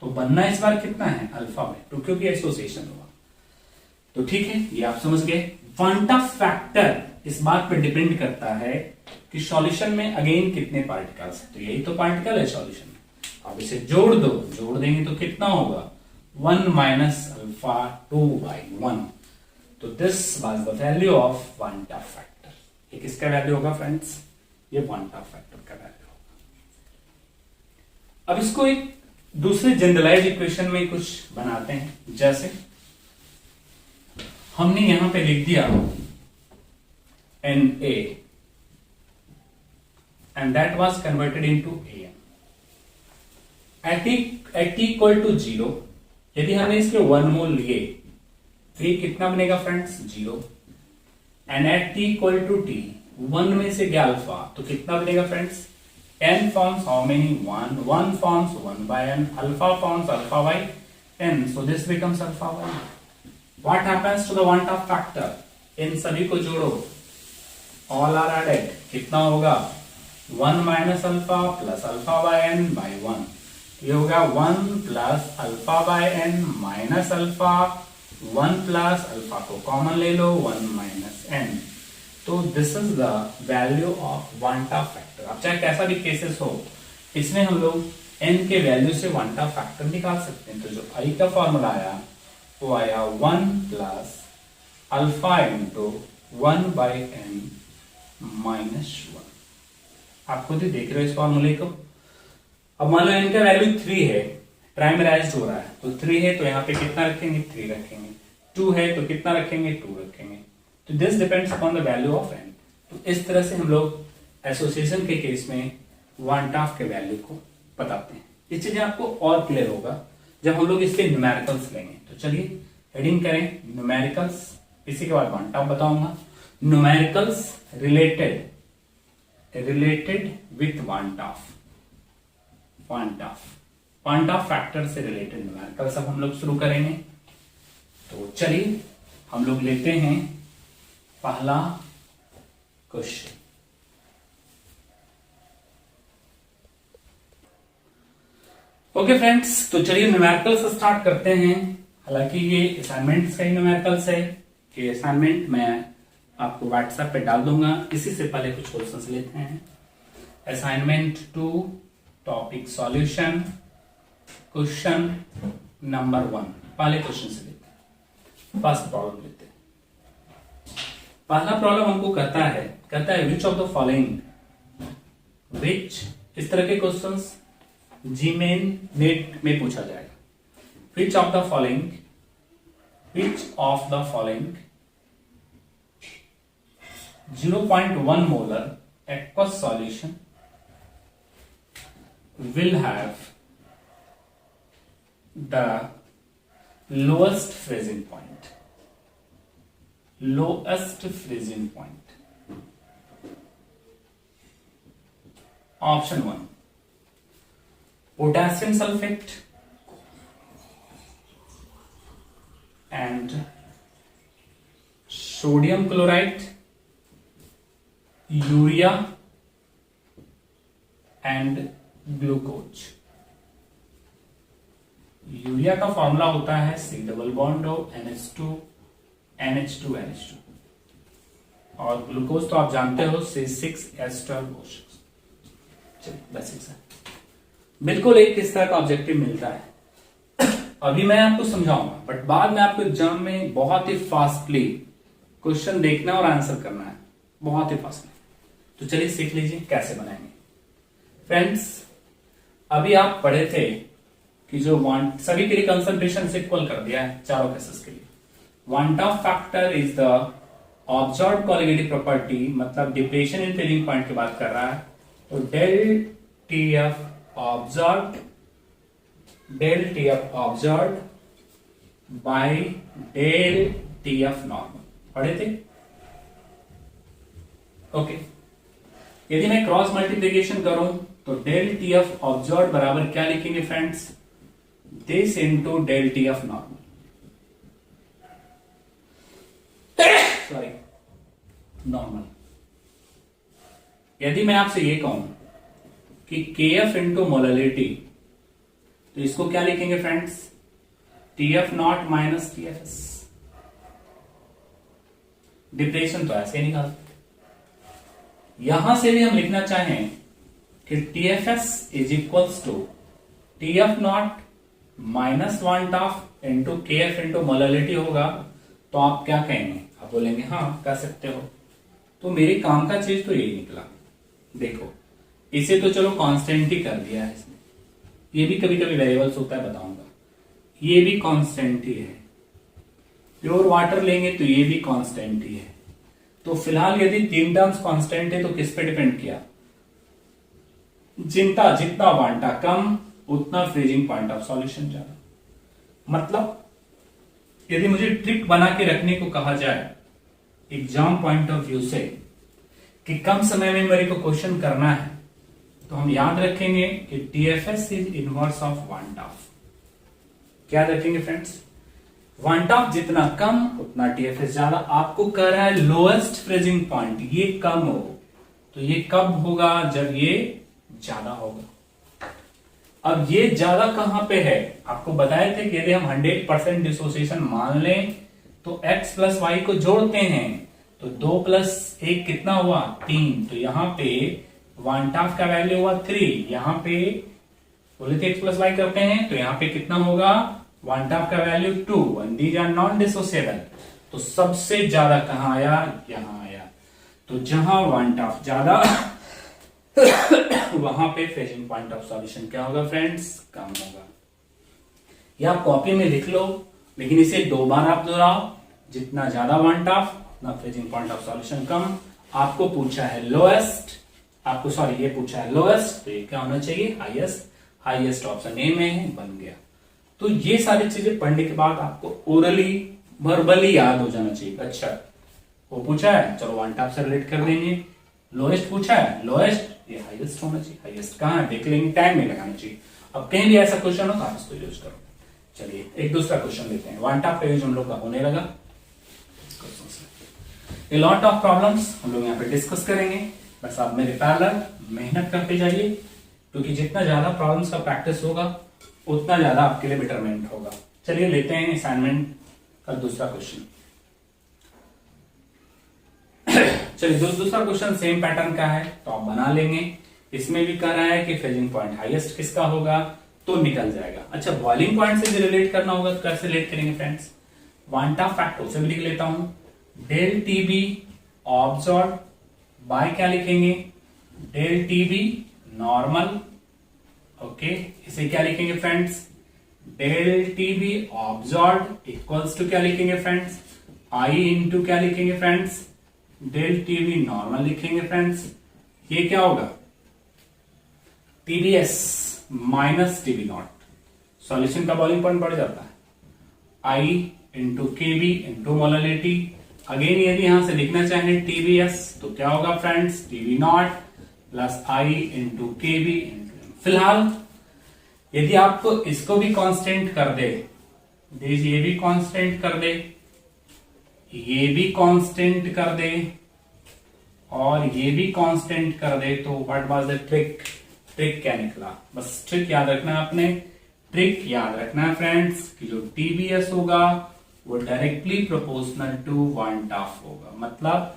तो बनना इस बार कितना है? अल्फा/2, क्योंकि एसोसिएशन हुआ। तो ठीक है, ये आप समझ गए। क्वांटम फैक्टर इस बात पर डिपेंड करता है कि सॉल्यूशन में अगेन कितने पार्टिकल्स हैं। तो यही तो पार्टिकल है सॉल्यूशन में। अब इसे जोड़ दो, जोड़ देंगे तो कितना होगा? 1 माइनस अल्फा 2/1। तो this was the value of quantum factor. ये किसका वैल्यू होगा फ्रेंड्स? ये क्वांटम फैक्टर का वैल्यू होगा। अब इसको एक दूसरे जनरलाइज इक्वेशन में कुछ बनाते हैं। जैसे हमने यहां पे लिख दिया Na and that was converted into Am at t equal to 0। यदि हमने इसके 1 मोल लिए तो ये कितना बनेगा friends? 0। And at t equal to t, 1 में से गया अल्फा, तो कितना बनेगा friends? n forms how many? 1 forms 1/n, alpha forms अल्फा/n, सो दिस बिकम्स अल्फा/1। What happens to the quantum factor? इन सभी को जोड़ो, ऑल आर एडेड, कितना होगा? 1 माइनस अल्फा प्लस अल्फा/n/1। ये होगा 1 प्लस अल्फा/n माइनस अल्फा, 1 प्लस अल्फा को कॉमन ले लो, 1 माइनस n। तो this is the value of quantum factor. अब चाहे कैसा भी केसेस हो, इसमें हम लोग n के वैल्यू से क्वांटम फैक्टर निकाल सकते हैं। तो जो i का फॉर्मूला आया वो आया 1 plus alpha into 1/n minus 1। आप खुद ही देख रहे हो इस फॉर्मूले को। अब मान लो इनका वैल्यू 3 है, प्राइमराइज्ड हो रहा है, तो 3 है तो यहाँ पे कितना रखेंगे? 3 रखेंगे। 2 है तो कितना रखेंगे? 2 रखेंगे। तो this depends upon the value of n। तो इस तरह से हम लोग एसोसिएशन के केस में क्वांटम के वैल्यू को बताते हैं। ये चीजें आपको और क्लियर होगा जब हम लोग इसके न्यूमेरिकल्स लेंगे। तो चलिए हेडिंग करें न्यूमेरिकल्स, इसी के बाद क्वांटम बताऊंगा। Numericals related with quantum factor से रिलेटेड न्यूमेरिकल्स अब हम लोग शुरू करेंगे। तो चलिए हम लोग लेते हैं पहला क्वेश्चन। ओके फ्रेंड्स, तो चलिए न्यूमेरिकल्स स्टार्ट करते हैं। हालांकि ये असाइनमेंट का ही न्यूमेरिकल्स है कि असाइनमेंट मैं आपको व्हाट्सएप पे डाल दूंगा। इसी से पहले कुछ क्वेश्चंस लेते हैं। Assignment 2 topic solution question number 1, पहले क्वेश्चन से लेते हैं, फर्स्ट प्रॉब्लम लेते हैं। पहला प्रॉब्लम हमको कहता है विच ऑफ द फॉलोइंग, विच, इस तरह के क्वेश्चंस जीमेन नेट में पूछा जाएगा। Which of the following 0.1 molar aqueous solution will have the lowest freezing point. Option 1, potassium sulfate and sodium chloride, urea and glucose. Urea का फॉर्मूला होता है C double bond NH2 NH2 और ग्लूकोज तो आप जानते हो C6H12O6। चलिए बेसिक्स है, बिल्कुल एक इस तरह का ऑब्जेक्टिव मिलता है। अभी मैं आपको समझाऊंगा, बट बाद में आपको एग्जाम में बहुत ही फास्टली क्वेश्चन देखना और आंसर करना है, बहुत ही फास्टली। तो चलिए सीख लीजिए कैसे बनाएंगे। फ्रेंड्स, अभी आप पढ़े थे कि जो वांट, सभी के लिए कंसंट्रेशन से इक्वल कर दिया है चारों केसेस के लिए। Van't Hoff factor is the observed colligative property, मतलब डिप्रेशन इन फ्रीजिंग पॉइंट की बात कर रहा है। तो del T F observed by del T F normal, पढ़े थे? ओके। यदि मैं क्रॉस मल्टीप्लिकेशन करूं तो डेल टी एफ ऑब्जर्व्ड बराबर क्या लिखेंगे friends? This into del T F normal, sorry normal. यदि मैं आपसे ये कहूं कि के एफ इंटू मोलरिटी, तो इसको क्या लिखेंगे friends? T F naught minus T F S. Depression तो ऐसे निकालते, यहां से भी हम लिखना चाहें कि T F S is equals to T F naught minus van't Hoff into K F into molarity होगा, तो आप क्या कहेंगे? आप बोलेंगे हाँ कर सकते हो। तो मेरे काम का चीज तो यही निकला। देखो, इसे तो चलो कांस्टेंट ही कर दिया है इसमें, ये भी कभी कभी वेरिएबल्स होता है, बताऊंगा। ये भी कांस्टेंट ही है। प्योर वाटर लेंगे तो ये भी कांस्टेंट ही है। तो फिलहाल यदि तीन टर्म्स कांस्टेंट है तो किस पे डिपेंड किया? जितना वांटा कम उतना फ्रीजिंग पॉइंट ऑफ सॉल्यूशन ज्यादा। मतलब यदि मुझे ट्रिक बना के रखने को कहा जाए एग्जाम पॉइंट ऑफ व्यू से कि कम समय में मेरे को क्वेश्चन करना है, तो हम याद रखेंगे कि TFS is inverse of want of. क्या रखेंगे फ्रेंड्स? वांट ऑफ जितना कम उतना टीएफएस ज्यादा। आपको कह रहा है लोएस्ट फ्रीजिंग पॉइंट, ये कम हो, तो ये कब होगा? जब ये ज्यादा होगा। अब ये ज्यादा कहां पे है? आपको बताए थे कि यदि हम 100% डिसोसिएशन मान लें तो x प्लस वाई को जोड़ते हैं तो 2 प्लस 1 कितना हुआ? 3। तो यहां पे वांट ऑफ का वैल्यू हुआ 3। यहां पे बोले थे x प्लस वाई करते हैं तो यहां पे कितना होगा? वांट ऑफ का value 2 and these are non dissociable. तो सबसे ज्यादा कहां आया? यहां आया। तो जहां वांट ऑफ ज्यादा वहां पे फ्रीजिंग पॉइंट ऑफ सॉल्यूशन क्या होगा फ्रेंड्स? कम होगा। या आप कॉपी में लिख लो, लेकिन इसे 2 बार आप दोहराओ। जितना ज्यादा वांट ऑफ उतना फ्रीजिंग पॉइंट ऑफ सॉल्यूशन कम। आपको पूछा है लोएस्ट, आपको सॉरी ये पूछा है लोएस्ट, तो ये क्या होना चाहिए? हाईएस्ट। हाईएस्ट ऑप्शन ए में है, बन गया। तो ये सारी चीजें पढ़ने के बाद आपको ओरली वर्बली याद हो जाना चाहिए। अच्छा, वो पूछा है, चलो वांट ऑफ से रिलेट कर देंगे। लोएस्ट पूछा है, लोएस्ट ये हाईएस्ट होना चाहिए। हाईएस्ट कहां है देख लेंगे, टाइम में लगाना चाहिए। अब कहीं भी ऐसा क्वेश्चन हो तो आप इसको यूज करो। चलिए एक दूसरा क्वेश्चन लेते हैं। वांट ऑफ का यूज हम लोग का होने लगा। ए लॉट ऑफ प्रॉब्लम्स हम लोग यहाँ पे डिस्कस करेंगे। बस आप मेरे पैरेलल मेहनत करते जाइए, क्योंकि जितना ज्यादा प्रॉब्लम्स का प्रैक्टिस होगा उतना ज्यादा आपके लिए बेटरमेंट होगा। चलिए लेते हैं असाइनमेंट का दूसरा क्वेश्चन। चलिए दूसरा क्वेश्चन सेम पैटर्न का है, तो आप बना लेंगे। इसमें भी कह रहा है कि फ्रीजिंग पॉइंट हाईएस्ट किसका होगा? तो निकल जाएगा। अच्छा, बॉइलिंग पॉइंट से भी रिलेट करना होगा तो कैसे रिलेट करेंगे फ्रेंड्स, वांट ऑफ फैक्टर से भी लिख लेता हूं, del T B observed by क्या लिखेंगे, del T B normal. Okay, इसे क्या लिखेंगे friends, del T B observed equals to क्या लिखेंगे फ्रेंड्स, आई इंटू क्या लिखेंगे friends, del T B normal लिखेंगे फ्रेंड्स। ये क्या होगा, TBS minus TB naught, solution का बॉइलिंग पॉइंट बढ़ जाता है, i into K B into molarity. Again यदि यहां से लिखना चाहें टीबीएस तो क्या होगा फ्रेंड्स, टीबी नॉट प्लस आई इंटू के बी इंटू। फिलहाल यदि आप इसको भी कांस्टेंट कर दे, ये भी कांस्टेंट कर दे, ये भी कांस्टेंट कर दे और ये भी कांस्टेंट कर दे, तो what was the trick, trick क्या निकला, बस ट्रिक याद रखना है आपने, ट्रिक याद रखना है फ्रेंड्स कि जो टीबीएस होगा वो directly proportional to van't Hoff होगा, मतलब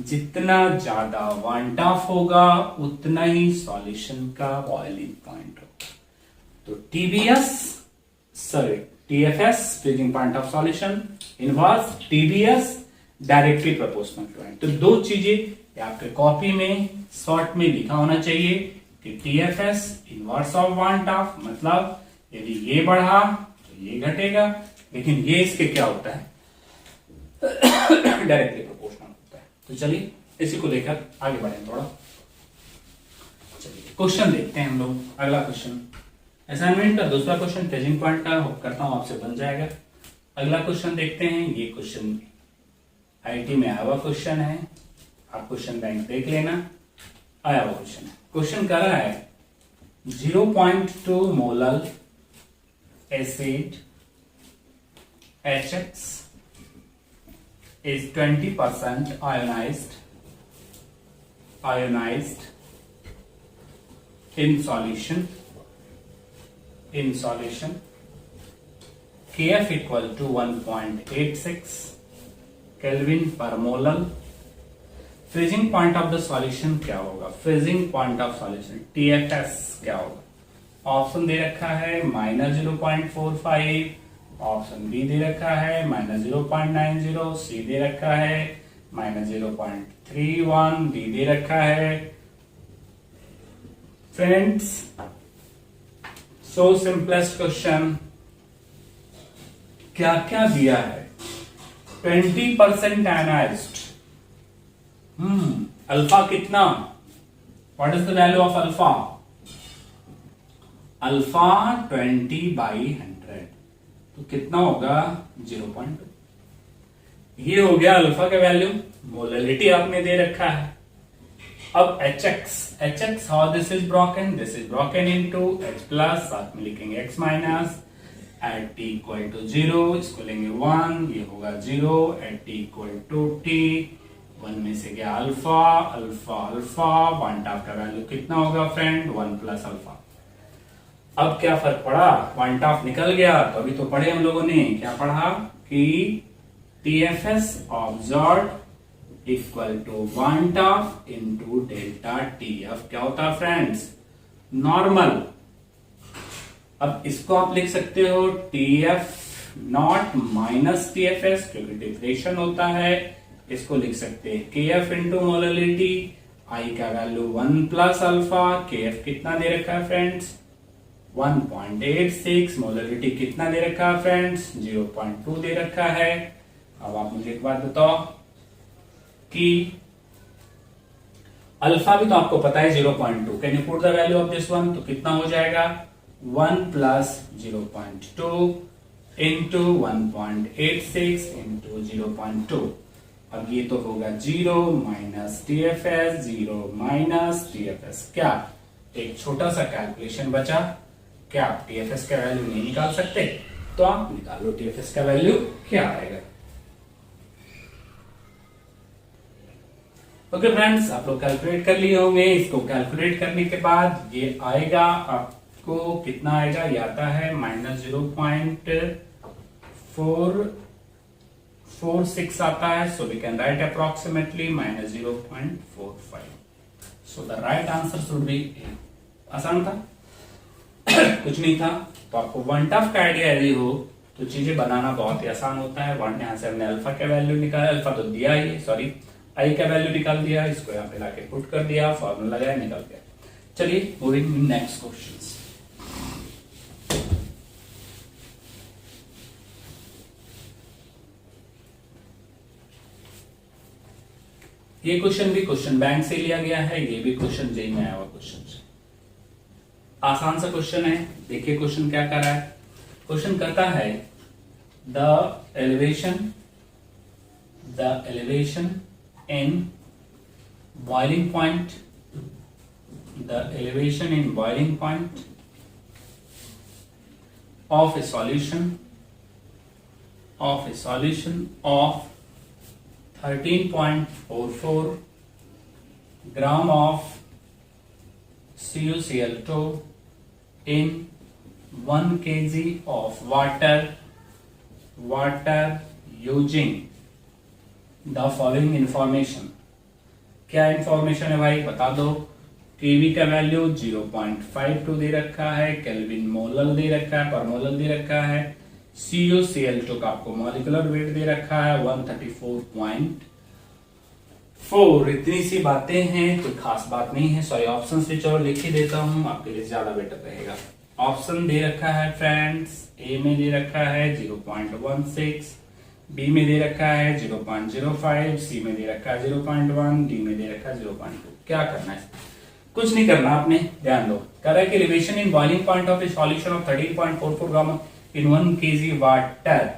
जितना ज्यादा वांट ऑफ होगा उतना ही सॉल्यूशन का बॉइलिंग पॉइंट होगा। तो TBS sorry TFS freezing point of solution, inverse TBS directly proportional to van't. तो दो चीजें आपके कॉपी में शॉर्ट में लिखा होना चाहिए कि TFS inverse of want of, मतलब यदि ये बढ़ा तो ये घटेगा, लेकिन ये इसके क्या होता है डायरेक्टली प्रोपोर्शनल होता है। तो चलिए इसी को लेकर आगे बढ़ें थोड़ा। चलिए क्वेश्चन देखते हैं हम लोग, अगला क्वेश्चन असाइनमेंट का दूसरा क्वेश्चन फ्रीजिंग पॉइंट का, होप करता हूं आपसे बन जाएगा। अगला क्वेश्चन देखते हैं, ये क्वेश्चन आईटी में आया हुआ क्वेश्चन है, आप क्वेश्चन बैंक देख लेना, आया हुआ क्वेश्चन है। क्वेश्चन कर रहा है 0.2 molar acid HX is 20% ionized in solution Kf equal to 1.86 Kelvin per molar। Freezing point of the solution क्या होगा, freezing point of solution TFS क्या होगा। ऑप्शन दे रखा है -0.45, ऑप्शन बी दे रखा है -0.90, सी दे रखा है -0.31, डी दे रखा है। फ्रेंड्स, सो सिंपलेस्ट क्वेश्चन, क्या क्या दिया है, 20% आयनाइज्ड, अल्फा कितना, what is the value of alpha, alpha 20/100, तो कितना होगा 0.2। ये हो गया अल्फा का वैल्यू, मोलरिटी आपने दे रखा है। अब HX how this is broken into H plus, साथ में लिखेंगे X minus, at t equal to 0, इसको लेंगे 1, ये होगा 0, एट t इक्वल टू t, 1 में से गया अल्फा, वांट ऑफ का वैल्यू कितना होगा फ्रेंड, 1 प्लस अल्फा। अब क्या फर्क पड़ा, वांट ऑफ निकल गया, तो अभी तो पढ़े हम लोगों ने, क्या पढ़ा कि TFS observed equal to van't Hoff into delta TF क्या होता है फ्रेंड्स, नॉर्मल। अब इसको आप लिख सकते हो TF नॉट माइनस TFS, क्योंकि डिफरेंशियल होता है, इसको लिख सकते हैं KF इंटू मोलरिटी, I का वैल्यू 1 प्लस अल्फा, KF कितना दे रखा है फ्रेंड्स 1.86, मोलरिटी कितना दे रखा है फ्रेंड्स 0.2 दे रखा है। अब आप मुझे एक बात बताओ कि अल्फा भी तो आपको पता है 0.2, can you put the value of this one, तो कितना हो जाएगा 1 प्लस 0.2 इंटू 1.86 इंटू 0.2। अब ये तो होगा 0 माइनस TFS, 0 माइनस TFS, क्या एक छोटा सा कैलकुलेशन बचा, क्या आप TFS का वैल्यू नहीं निकाल सकते, तो आप निकाल लो TFS का वैल्यू क्या आएगा। ओके फ्रेंड्स, आप लोग कैलकुलेट कर लिए होंगे, इसको कैलकुलेट करने के बाद ये आएगा आपको कितना आएगा, ये आता है -0.446 आता है, so we can write approximately -0.45, so the right answer should be, आसान था कुछ नहीं था। तो आपको वन टफ का आइडिया यदि हो तो चीजें बनाना बहुत ही आसान होता है। वन यहाँ से हमने अल्फा का वैल्यू निकाला, अल्फा तो दिया ही, सॉरी आई का वैल्यू निकाल दिया, इसको यहाँ पे लाके पुट कर दिया, फॉर्मूला लगाया, निकल गया। चलिए मूविंग नेक्स्ट क्वेश्चन। ये क्वेश्चन भी क्वेश्चन बैंक से लिया गया है, ये भी क्वेश्चन जेई में आया हुआ क्वेश्चन से। आसान सा क्वेश्चन है। देखिए क्वेश्चन क्या कर रहा है। क्वेश्चन कहता है the elevation in boiling point, the elevation in boiling point of a solution of 13.44 gram of CuCl2 in 1 kg of water using the following information. क्या इंफॉर्मेशन है भाई बता दो। केवी का वैल्यू 0.52 दे रखा है, केल्विन मोलर दे रखा है, पर मोलर दे रखा है, CuCl2 का आपको मॉलिक्यूलर वेट दे रखा है 134.4। इतनी सी बातें हैं, कोई खास बात नहीं है। सॉरी ऑप्शन से चलो लिख ही देता हूं, आपके लिए ज्यादा बेटर रहेगा। ऑप्शन दे रखा है फ्रेंड्स, ए में दे रखा है 0.16, बी में दे रखा है 0.05, सी में दे रखा है 0.1, डी में दे रखा है 0.2। क्या करना है, कुछ नहीं करना, आपने ध्यान दो। कह रहा है कि elevation in boiling point of A solution of 13.44 gram in 1 kg water.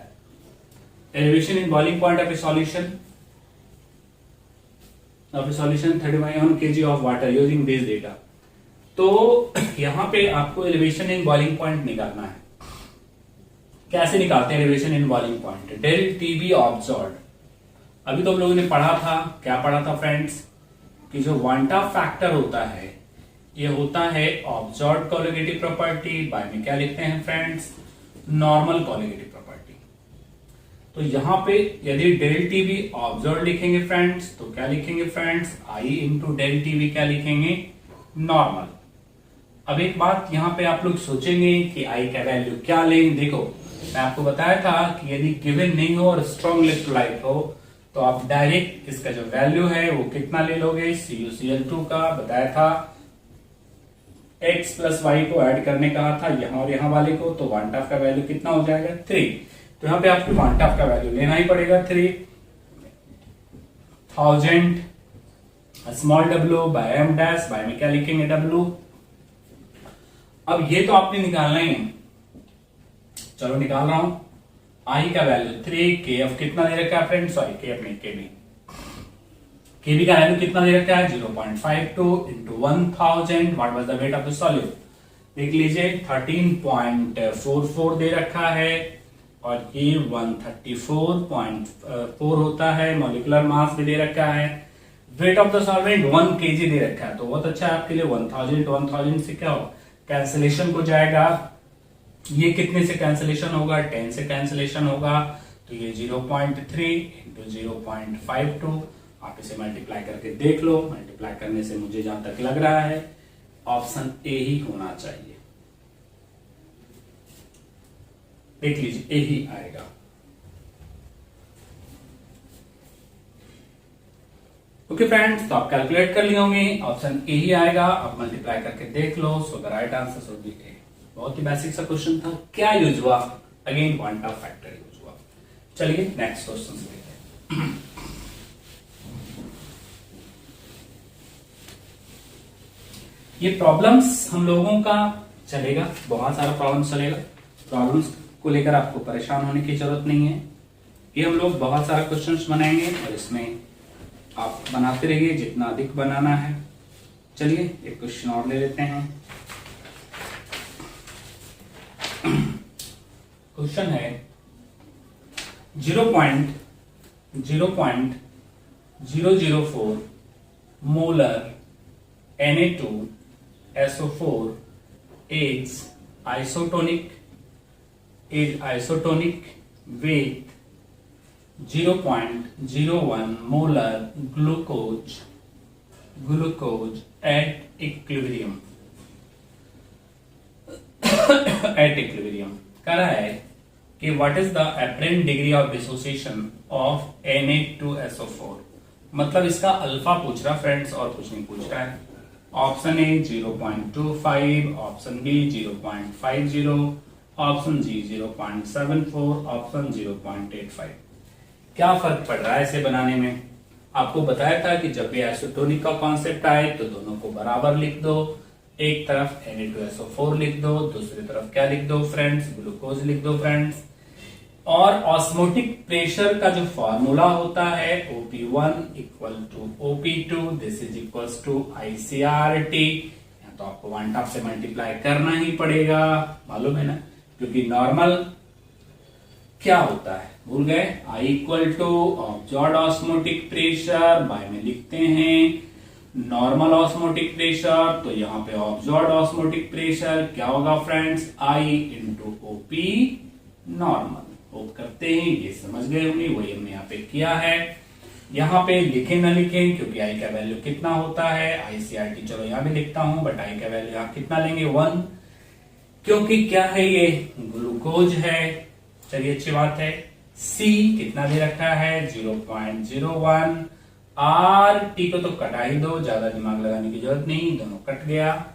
Elevation in boiling point of A solution 31 kg of water using this data. तो यहां पे आपको एलिवेशन इन बॉइलिंग पॉइंट निकालना है। कैसे निकालते हैं elevation in boiling point. Del TB observed, अभी तो हम लोगों ने पढ़ा था, क्या पढ़ा था फ्रेंड्स, कि जो वन टफ फैक्टर होता है ये होता है ऑब्जर्व्ड कोलिगेटिव प्रॉपर्टी, बाय में क्या लिखते हैं फ्रेंड्स, नॉर्मल कोलिगेटिव प्रॉपर्टी। तो यहां पे यदि डेल टीबी ऑब्जर्व्ड लिखेंगे फ्रेंड्स तो क्या लिखेंगे friends, i into del TB क्या लिखेंगे, नॉर्मल। अब एक बात यहां पे आप लोग सोचेंगे कि आई का वैल्यू क्या लें। देखो मैं आपको बताया था कि यदि गिवन नहीं हो और स्ट्रॉन्ग इलेक्ट्रोलाइट हो तो आप डायरेक्ट इसका जो वैल्यू है वो कितना ले लोगे, CuCl2 का बताया था, x प्लस वाई को ऐड करने कहा था यहां और यहां वाले को, तो वन टफ का वैल्यू कितना हो जाएगा 3। तो यहां पे आपको वन टफ का वैल्यू लेना ही पड़ेगा 3000 small w by m dash, by में क्या लिखेंगे w। अब ये तो आपने निकालना ही है, चलो निकाल रहा हूं। आई का वैल्यू 3, kf कितना दे रखा है फ्रेंड, सॉरी kf नहीं kb का वैल्यू कितना दे रखा है 0.52 into 1000। What was the weight of the solute, देख लीजिए 13.44 दे रखा है और ये 134.4 होता है। मॉलिक्यूलर मास भी दे रखा है। Weight of the solvent 1 kg दे रखा है, तो बहुत अच्छा है आपके लिए। 1000 से क्या हो, कैंसिलेशन हो जाएगा। ये कितने से कैंसिलेशन होगा, 10 से कैंसिलेशन होगा, तो ये 0.3 इंटू 0.52। आप इसे मल्टीप्लाई करके देख लो। मल्टीप्लाई करने से मुझे जहां तक लग रहा है ऑप्शन ए ही होना चाहिए। देख लीजिए ए ही आएगा। ओके फ्रेंड्स, तो आप कैलकुलेट कर लिए होंगे, ऑप्शन ए ही आएगा। आप मल्टीप्लाई करके देख लो। So the right answer should be A. बहुत ही बेसिक सा क्वेश्चन था। क्या यूज हुआ, again van't Hoff factor use हुआ। चलिए नेक्स्ट क्वेश्चन से देखते हैं। ये प्रॉब्लम्स हम लोगों का चलेगा, बहुत सारा प्रॉब्लम्स चलेगा। प्रॉब्लम्स को लेकर आपको परेशान होने की जरूरत नहीं है। ये हम लोग बहुत सारा क्वेश्चंस बनाएंगे और इसमें आप बनाते रहिए जितना अधिक बनाना है। चलिए एक क्वेश्चन और ले लेते हैं। क्वेश्चन है 0.004 molar Na2SO4 is isotonic with 0.01 molar glucose at equilibrium। At equilibrium कह रहा है कि what is the apparent degree of dissociation of Na2SO4। मतलब इसका अल्फा पूछ रहा फ्रेंड्स और कुछ नहीं पूछ रहा है। Option A 0.25, option B 0.50, option G 0.74, option 0.85। क्या फर्क पड़ रहा है इसे बनाने में? आपको बताया था कि जब भी आइसोटोनिक का कॉन्सेप्ट आए तो दोनों को बराबर लिख दो। एक तरफ Na2SO4 लिख दो, दूसरी तरफ क्या लिख दो फ्रेंड्स? ग्लूकोज लिख दो फ्रेंड्स। और ऑस्मोटिक प्रेशर का जो फॉर्मूला होता है OP1 equal to OP2, this is equal to ICRT। तो आपको 1/2 से मल्टीप्लाई करना ही पड़ेगा, मालूम है ना, क्योंकि नॉर्मल क्या होता है भूल गए? I equal to observed osmotic pressure, by में लिखते हैं नॉर्मल ऑस्मोटिक प्रेशर। तो यहाँ पे ऑब्जॉर्ब्ड ऑस्मोटिक प्रेशर क्या होगा friends? I into OP normal. Hope करते हैं ये समझ गए होंगे, वही हमने यहाँ पे किया है। यहाँ पे लिखे ना लिखें क्योंकि I का वैल्यू कितना होता है, ICRT चलो यहाँ भी लिखता हूं, बट I का वैल्यू यहाँ कितना लेंगे? 1, क्योंकि क्या है ये? ग्लूकोज है। चलिए अच्छी बात है। C कितना दे रखा है? 0.01। RT को तो कटा ही दो, ज्यादा दिमाग लगाने की जरूरत नहीं, दोनों कट गया।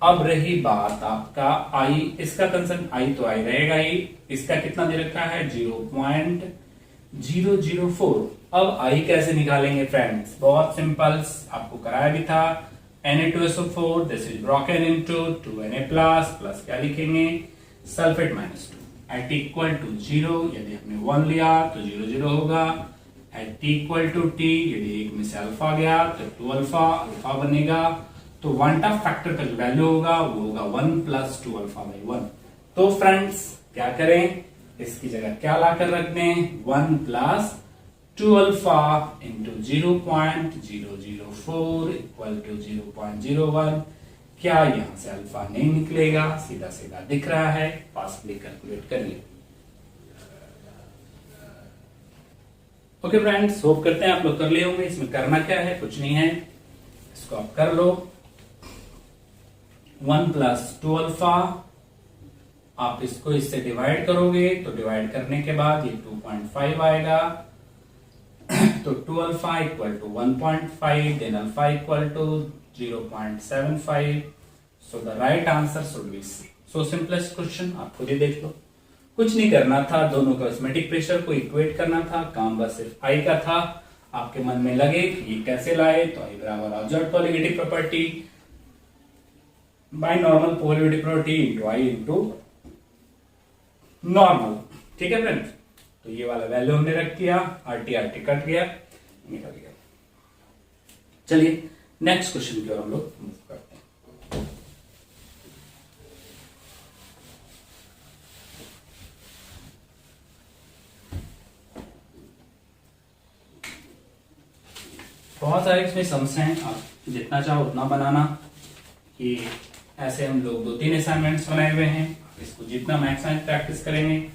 अब रही बात आपका I, इसका कंसर्न I तो I रहेगा ही। इसका कितना दे रखा है? 0.004। अब I कैसे निकालेंगे फ्रेंड्स? बहुत सिंपल, आपको कराया भी था। Na2SO4 this is broken into 2Na plus क्या लिखेंगे? Sulphate -2 at equal to 0। यदि हमने 1 लिया तो 0 0 होगा। एट इक्वल टू T, यदि एक में से अल्फा गया तो 2 अल्फा बनेगा। तो 1/2 फैक्टर का जो वैल्यू होगा वो होगा 1 + 2 α/1। तो फ्रेंड्स क्या करें? इसकी जगह क्या लाकर रख दें? 1 + 2 α इंटू 0.004 इक्वल टू 0.01। क्या यहां से अल्फा नहीं निकलेगा? सीधा सीधा दिख रहा है, फास्टली कैलकुलेट करिए। ओके फ्रेंड्स, होप करते हैं आप लोग कर लिए होंगे। इसमें करना क्या है? कुछ नहीं है, इसको आप कर लो। 1 + 2 α, आप इसको इससे डिवाइड करोगे तो डिवाइड करने के बाद ये 2.5 आएगा। तो 2 α equal to 1.5, then alpha equal to 0.75। So the right answer should be C. So simplest question, आप खुद ही देख लो। कुछ नहीं करना था, दोनों का ऑस्मोटिक प्रेशर को इक्वेट करना था, काम बस सिर्फ I का था। आपके मन में लगे कि ये कैसे लाए, तो I बराबर observed colligative property by normal colligative property into I into normal. ठीक है फ्रेंड्स, तो ये वाला वैल्यू हमने रख दिया। RT कट गया, निकल गया। चलिए नेक्स्ट क्वेश्चन की ओर हम लोग मूव करते हैं। बहुत सारे इसमें सम्स हैं, आप जितना चाहो उतना बनाना। कि ऐसे हम लोग 2-3 असाइनमेंट्स बनाए हुए हैं, इसको जितना मैथ्स साइंस प्रैक्टिस करेंगे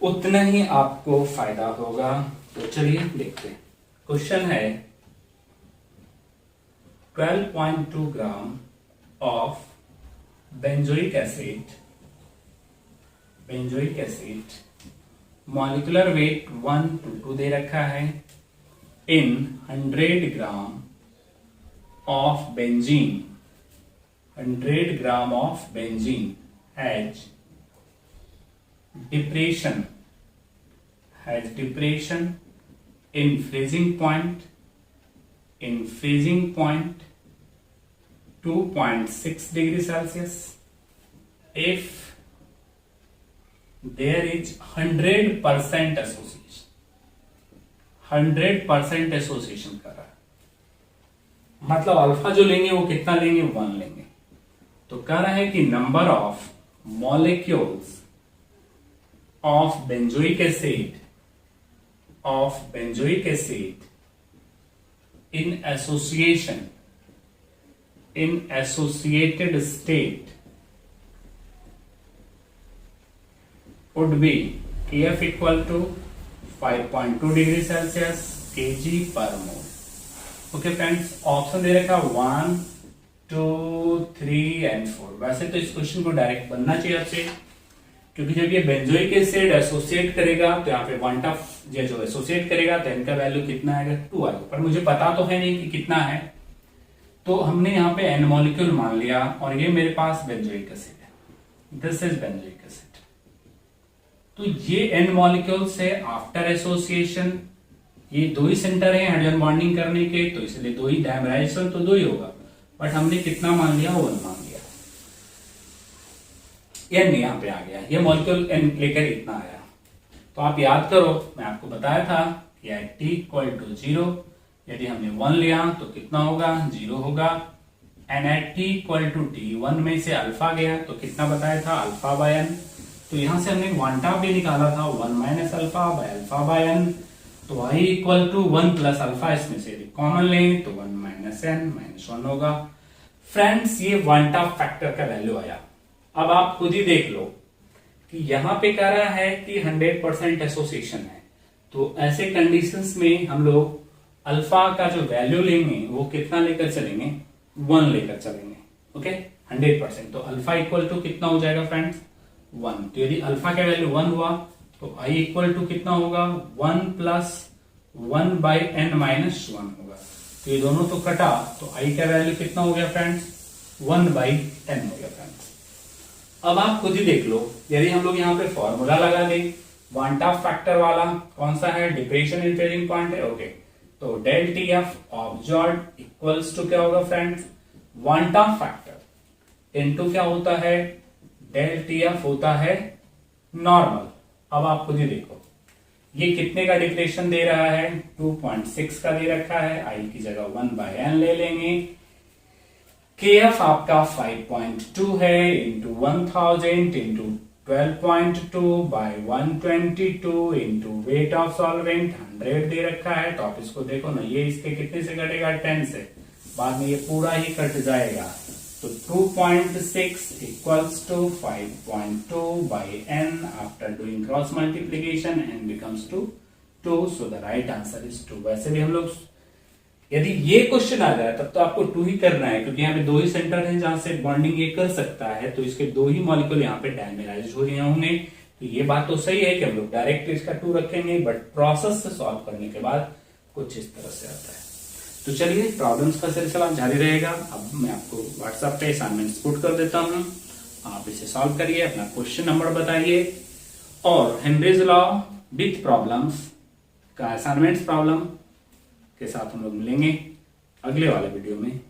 उतना ही आपको फायदा होगा। तो चलिए देखते हैं। क्वेश्चन है 12.2 gram of benzoic acid molecular weight 1 to 2 दे रखा है इन 100 ग्राम of benzene, 100 gram of benzene has depression in freezing point 2.6 degrees Celsius if there is 100% association, 100% association कर रहा है। मतलब अल्फा जो लेंगे वो कितना लेंगे? 1 लेंगे। तो कह रहा है कि number of molecules of benzoic acid in associated state would be Kf equal to 5.2 degree Celsius kg per mole। Okay friends, option दे रखा 1, 2 3 एंड 4। वैसे तो इस क्वेश्चन को डायरेक्ट बनना चाहिए आपसे, क्योंकि जब ये बेंजोइक एसिड एसोसिएट करेगा तो यहाँ पे वन ऑफ जो एसोसिएट करेगा तो इनका वैल्यू कितना आएगा 2 आएगा, पर मुझे पता तो है नहीं कि कितना है, तो हमने यहाँ पे n मॉलिक्यूल मान लिया और ये मेरे पास बेंजोइक एसिड है, दिस इज बेंजोइक एसिड। तो ये n मॉलिक्यूल से आफ्टर एसोसिएशन ये 2 ही सेंटर है हाइड्रोजन बॉन्डिंग करने के, तो इसलिए 2 ही डायमेराइजेशन तो 2 ही होगा, बट हमने कितना मान लिया 1 मान लिया, n यहाँ पे आ गया, ये मॉलिक्यूल n लेकर इतना आया। तो आप याद करो मैं आपको बताया था कि एट t इक्वल टू 0 यदि हमने 1 लिया तो कितना होगा 0 होगा, and at t equal to t 1 में से अल्फा गया तो कितना बताया था अल्फा बाय n, तो यहां से हमने क्वांटा भी निकाला था 1 minus alpha by alpha by n, तो y equal to 1 plus alpha, इसमें से यदि कॉमन लें तो 1 माइनस n माइनस 1 होगा। फ्रेंड्स ये क्वांटा फैक्टर का वैल्यू आया। अब आप खुद ही देख लो कि यहां पे कह रहा है कि 100% एसोसिएशन है, तो ऐसे कंडीशंस में हम लोग अल्फा का जो वैल्यू लेंगे वो कितना लेकर चलेंगे 1 लेकर चलेंगे, ओके 100%। तो अल्फा इक्वल टू कितना हो जाएगा फ्रेंड्स 1, तो यदि अल्फा का वैल्यू 1 हुआ तो आई इक्वल टू कितना होगा 1 प्लस 1 बाई एन माइनस 1 होगा, तो ये दोनों तो कटा, तो आई का वैल्यू कितना हो गया फ्रेंड्स 1 बाई एन हो गया फ्रेंड्स। अब आप खुद ही देख लो, यदि हम लोग यहाँ पे फॉर्मूला लगा दें क्वांटा फैक्टर वाला, कौन सा है डिप्रेशन इन फ्रीजिंग पॉइंट है, ओके, तो del T F observed equals to क्या होगा फ्रेंड्स क्वांटा फैक्टर इनटू क्या होता है डेल टी एफ होता है नॉर्मल। अब आप खुद ही देखो ये कितने का डिप्रेशन दे रहा है 2.6 का दे रखा है, आई की जगह 1 बाय एन ले लेंगे, के एफ आपका 5.2 है into 1000 into 12.2 by 122 into weight of solvent 100 दे रखा है। तो आप इसको देखो ना, ये इसके कितने से कटेगा 10 से, बाद में ये पूरा ही कट जाएगा, तो 2.6 equals to 5.2 by n after doing cross multiplication n becomes to 2, so the right answer is 2। वैसे भी हम लोग यदि ये क्वेश्चन आ जाए तब तो आपको 2 ही करना है, क्योंकि यहाँ पे 2 ही सेंटर हैं जहां से बॉन्डिंग ये कर सकता है, तो इसके 2 ही मॉलिक्यूल यहाँ पे डायमेराइज हो रहे होंगे। तो ये बात तो सही है कि हम लोग डायरेक्ट इसका 2 रखेंगे, बट प्रोसेस से सॉल्व करने के बाद कुछ इस तरह से आता है। तो चलिए प्रॉब्लम्स का सिलसिला जारी रहेगा। अब मैं आपको व्हाट्सएप पे असाइनमेंट्स पुट कर देता हूँ, आप इसे सॉल्व करिए, अपना क्वेश्चन नंबर बताइए, और हेनरीज लॉ विथ प्रॉब्लम्स का असाइनमेंट्स प्रॉब्लम के साथ हम लोग मिलेंगे अगले वाले वीडियो में।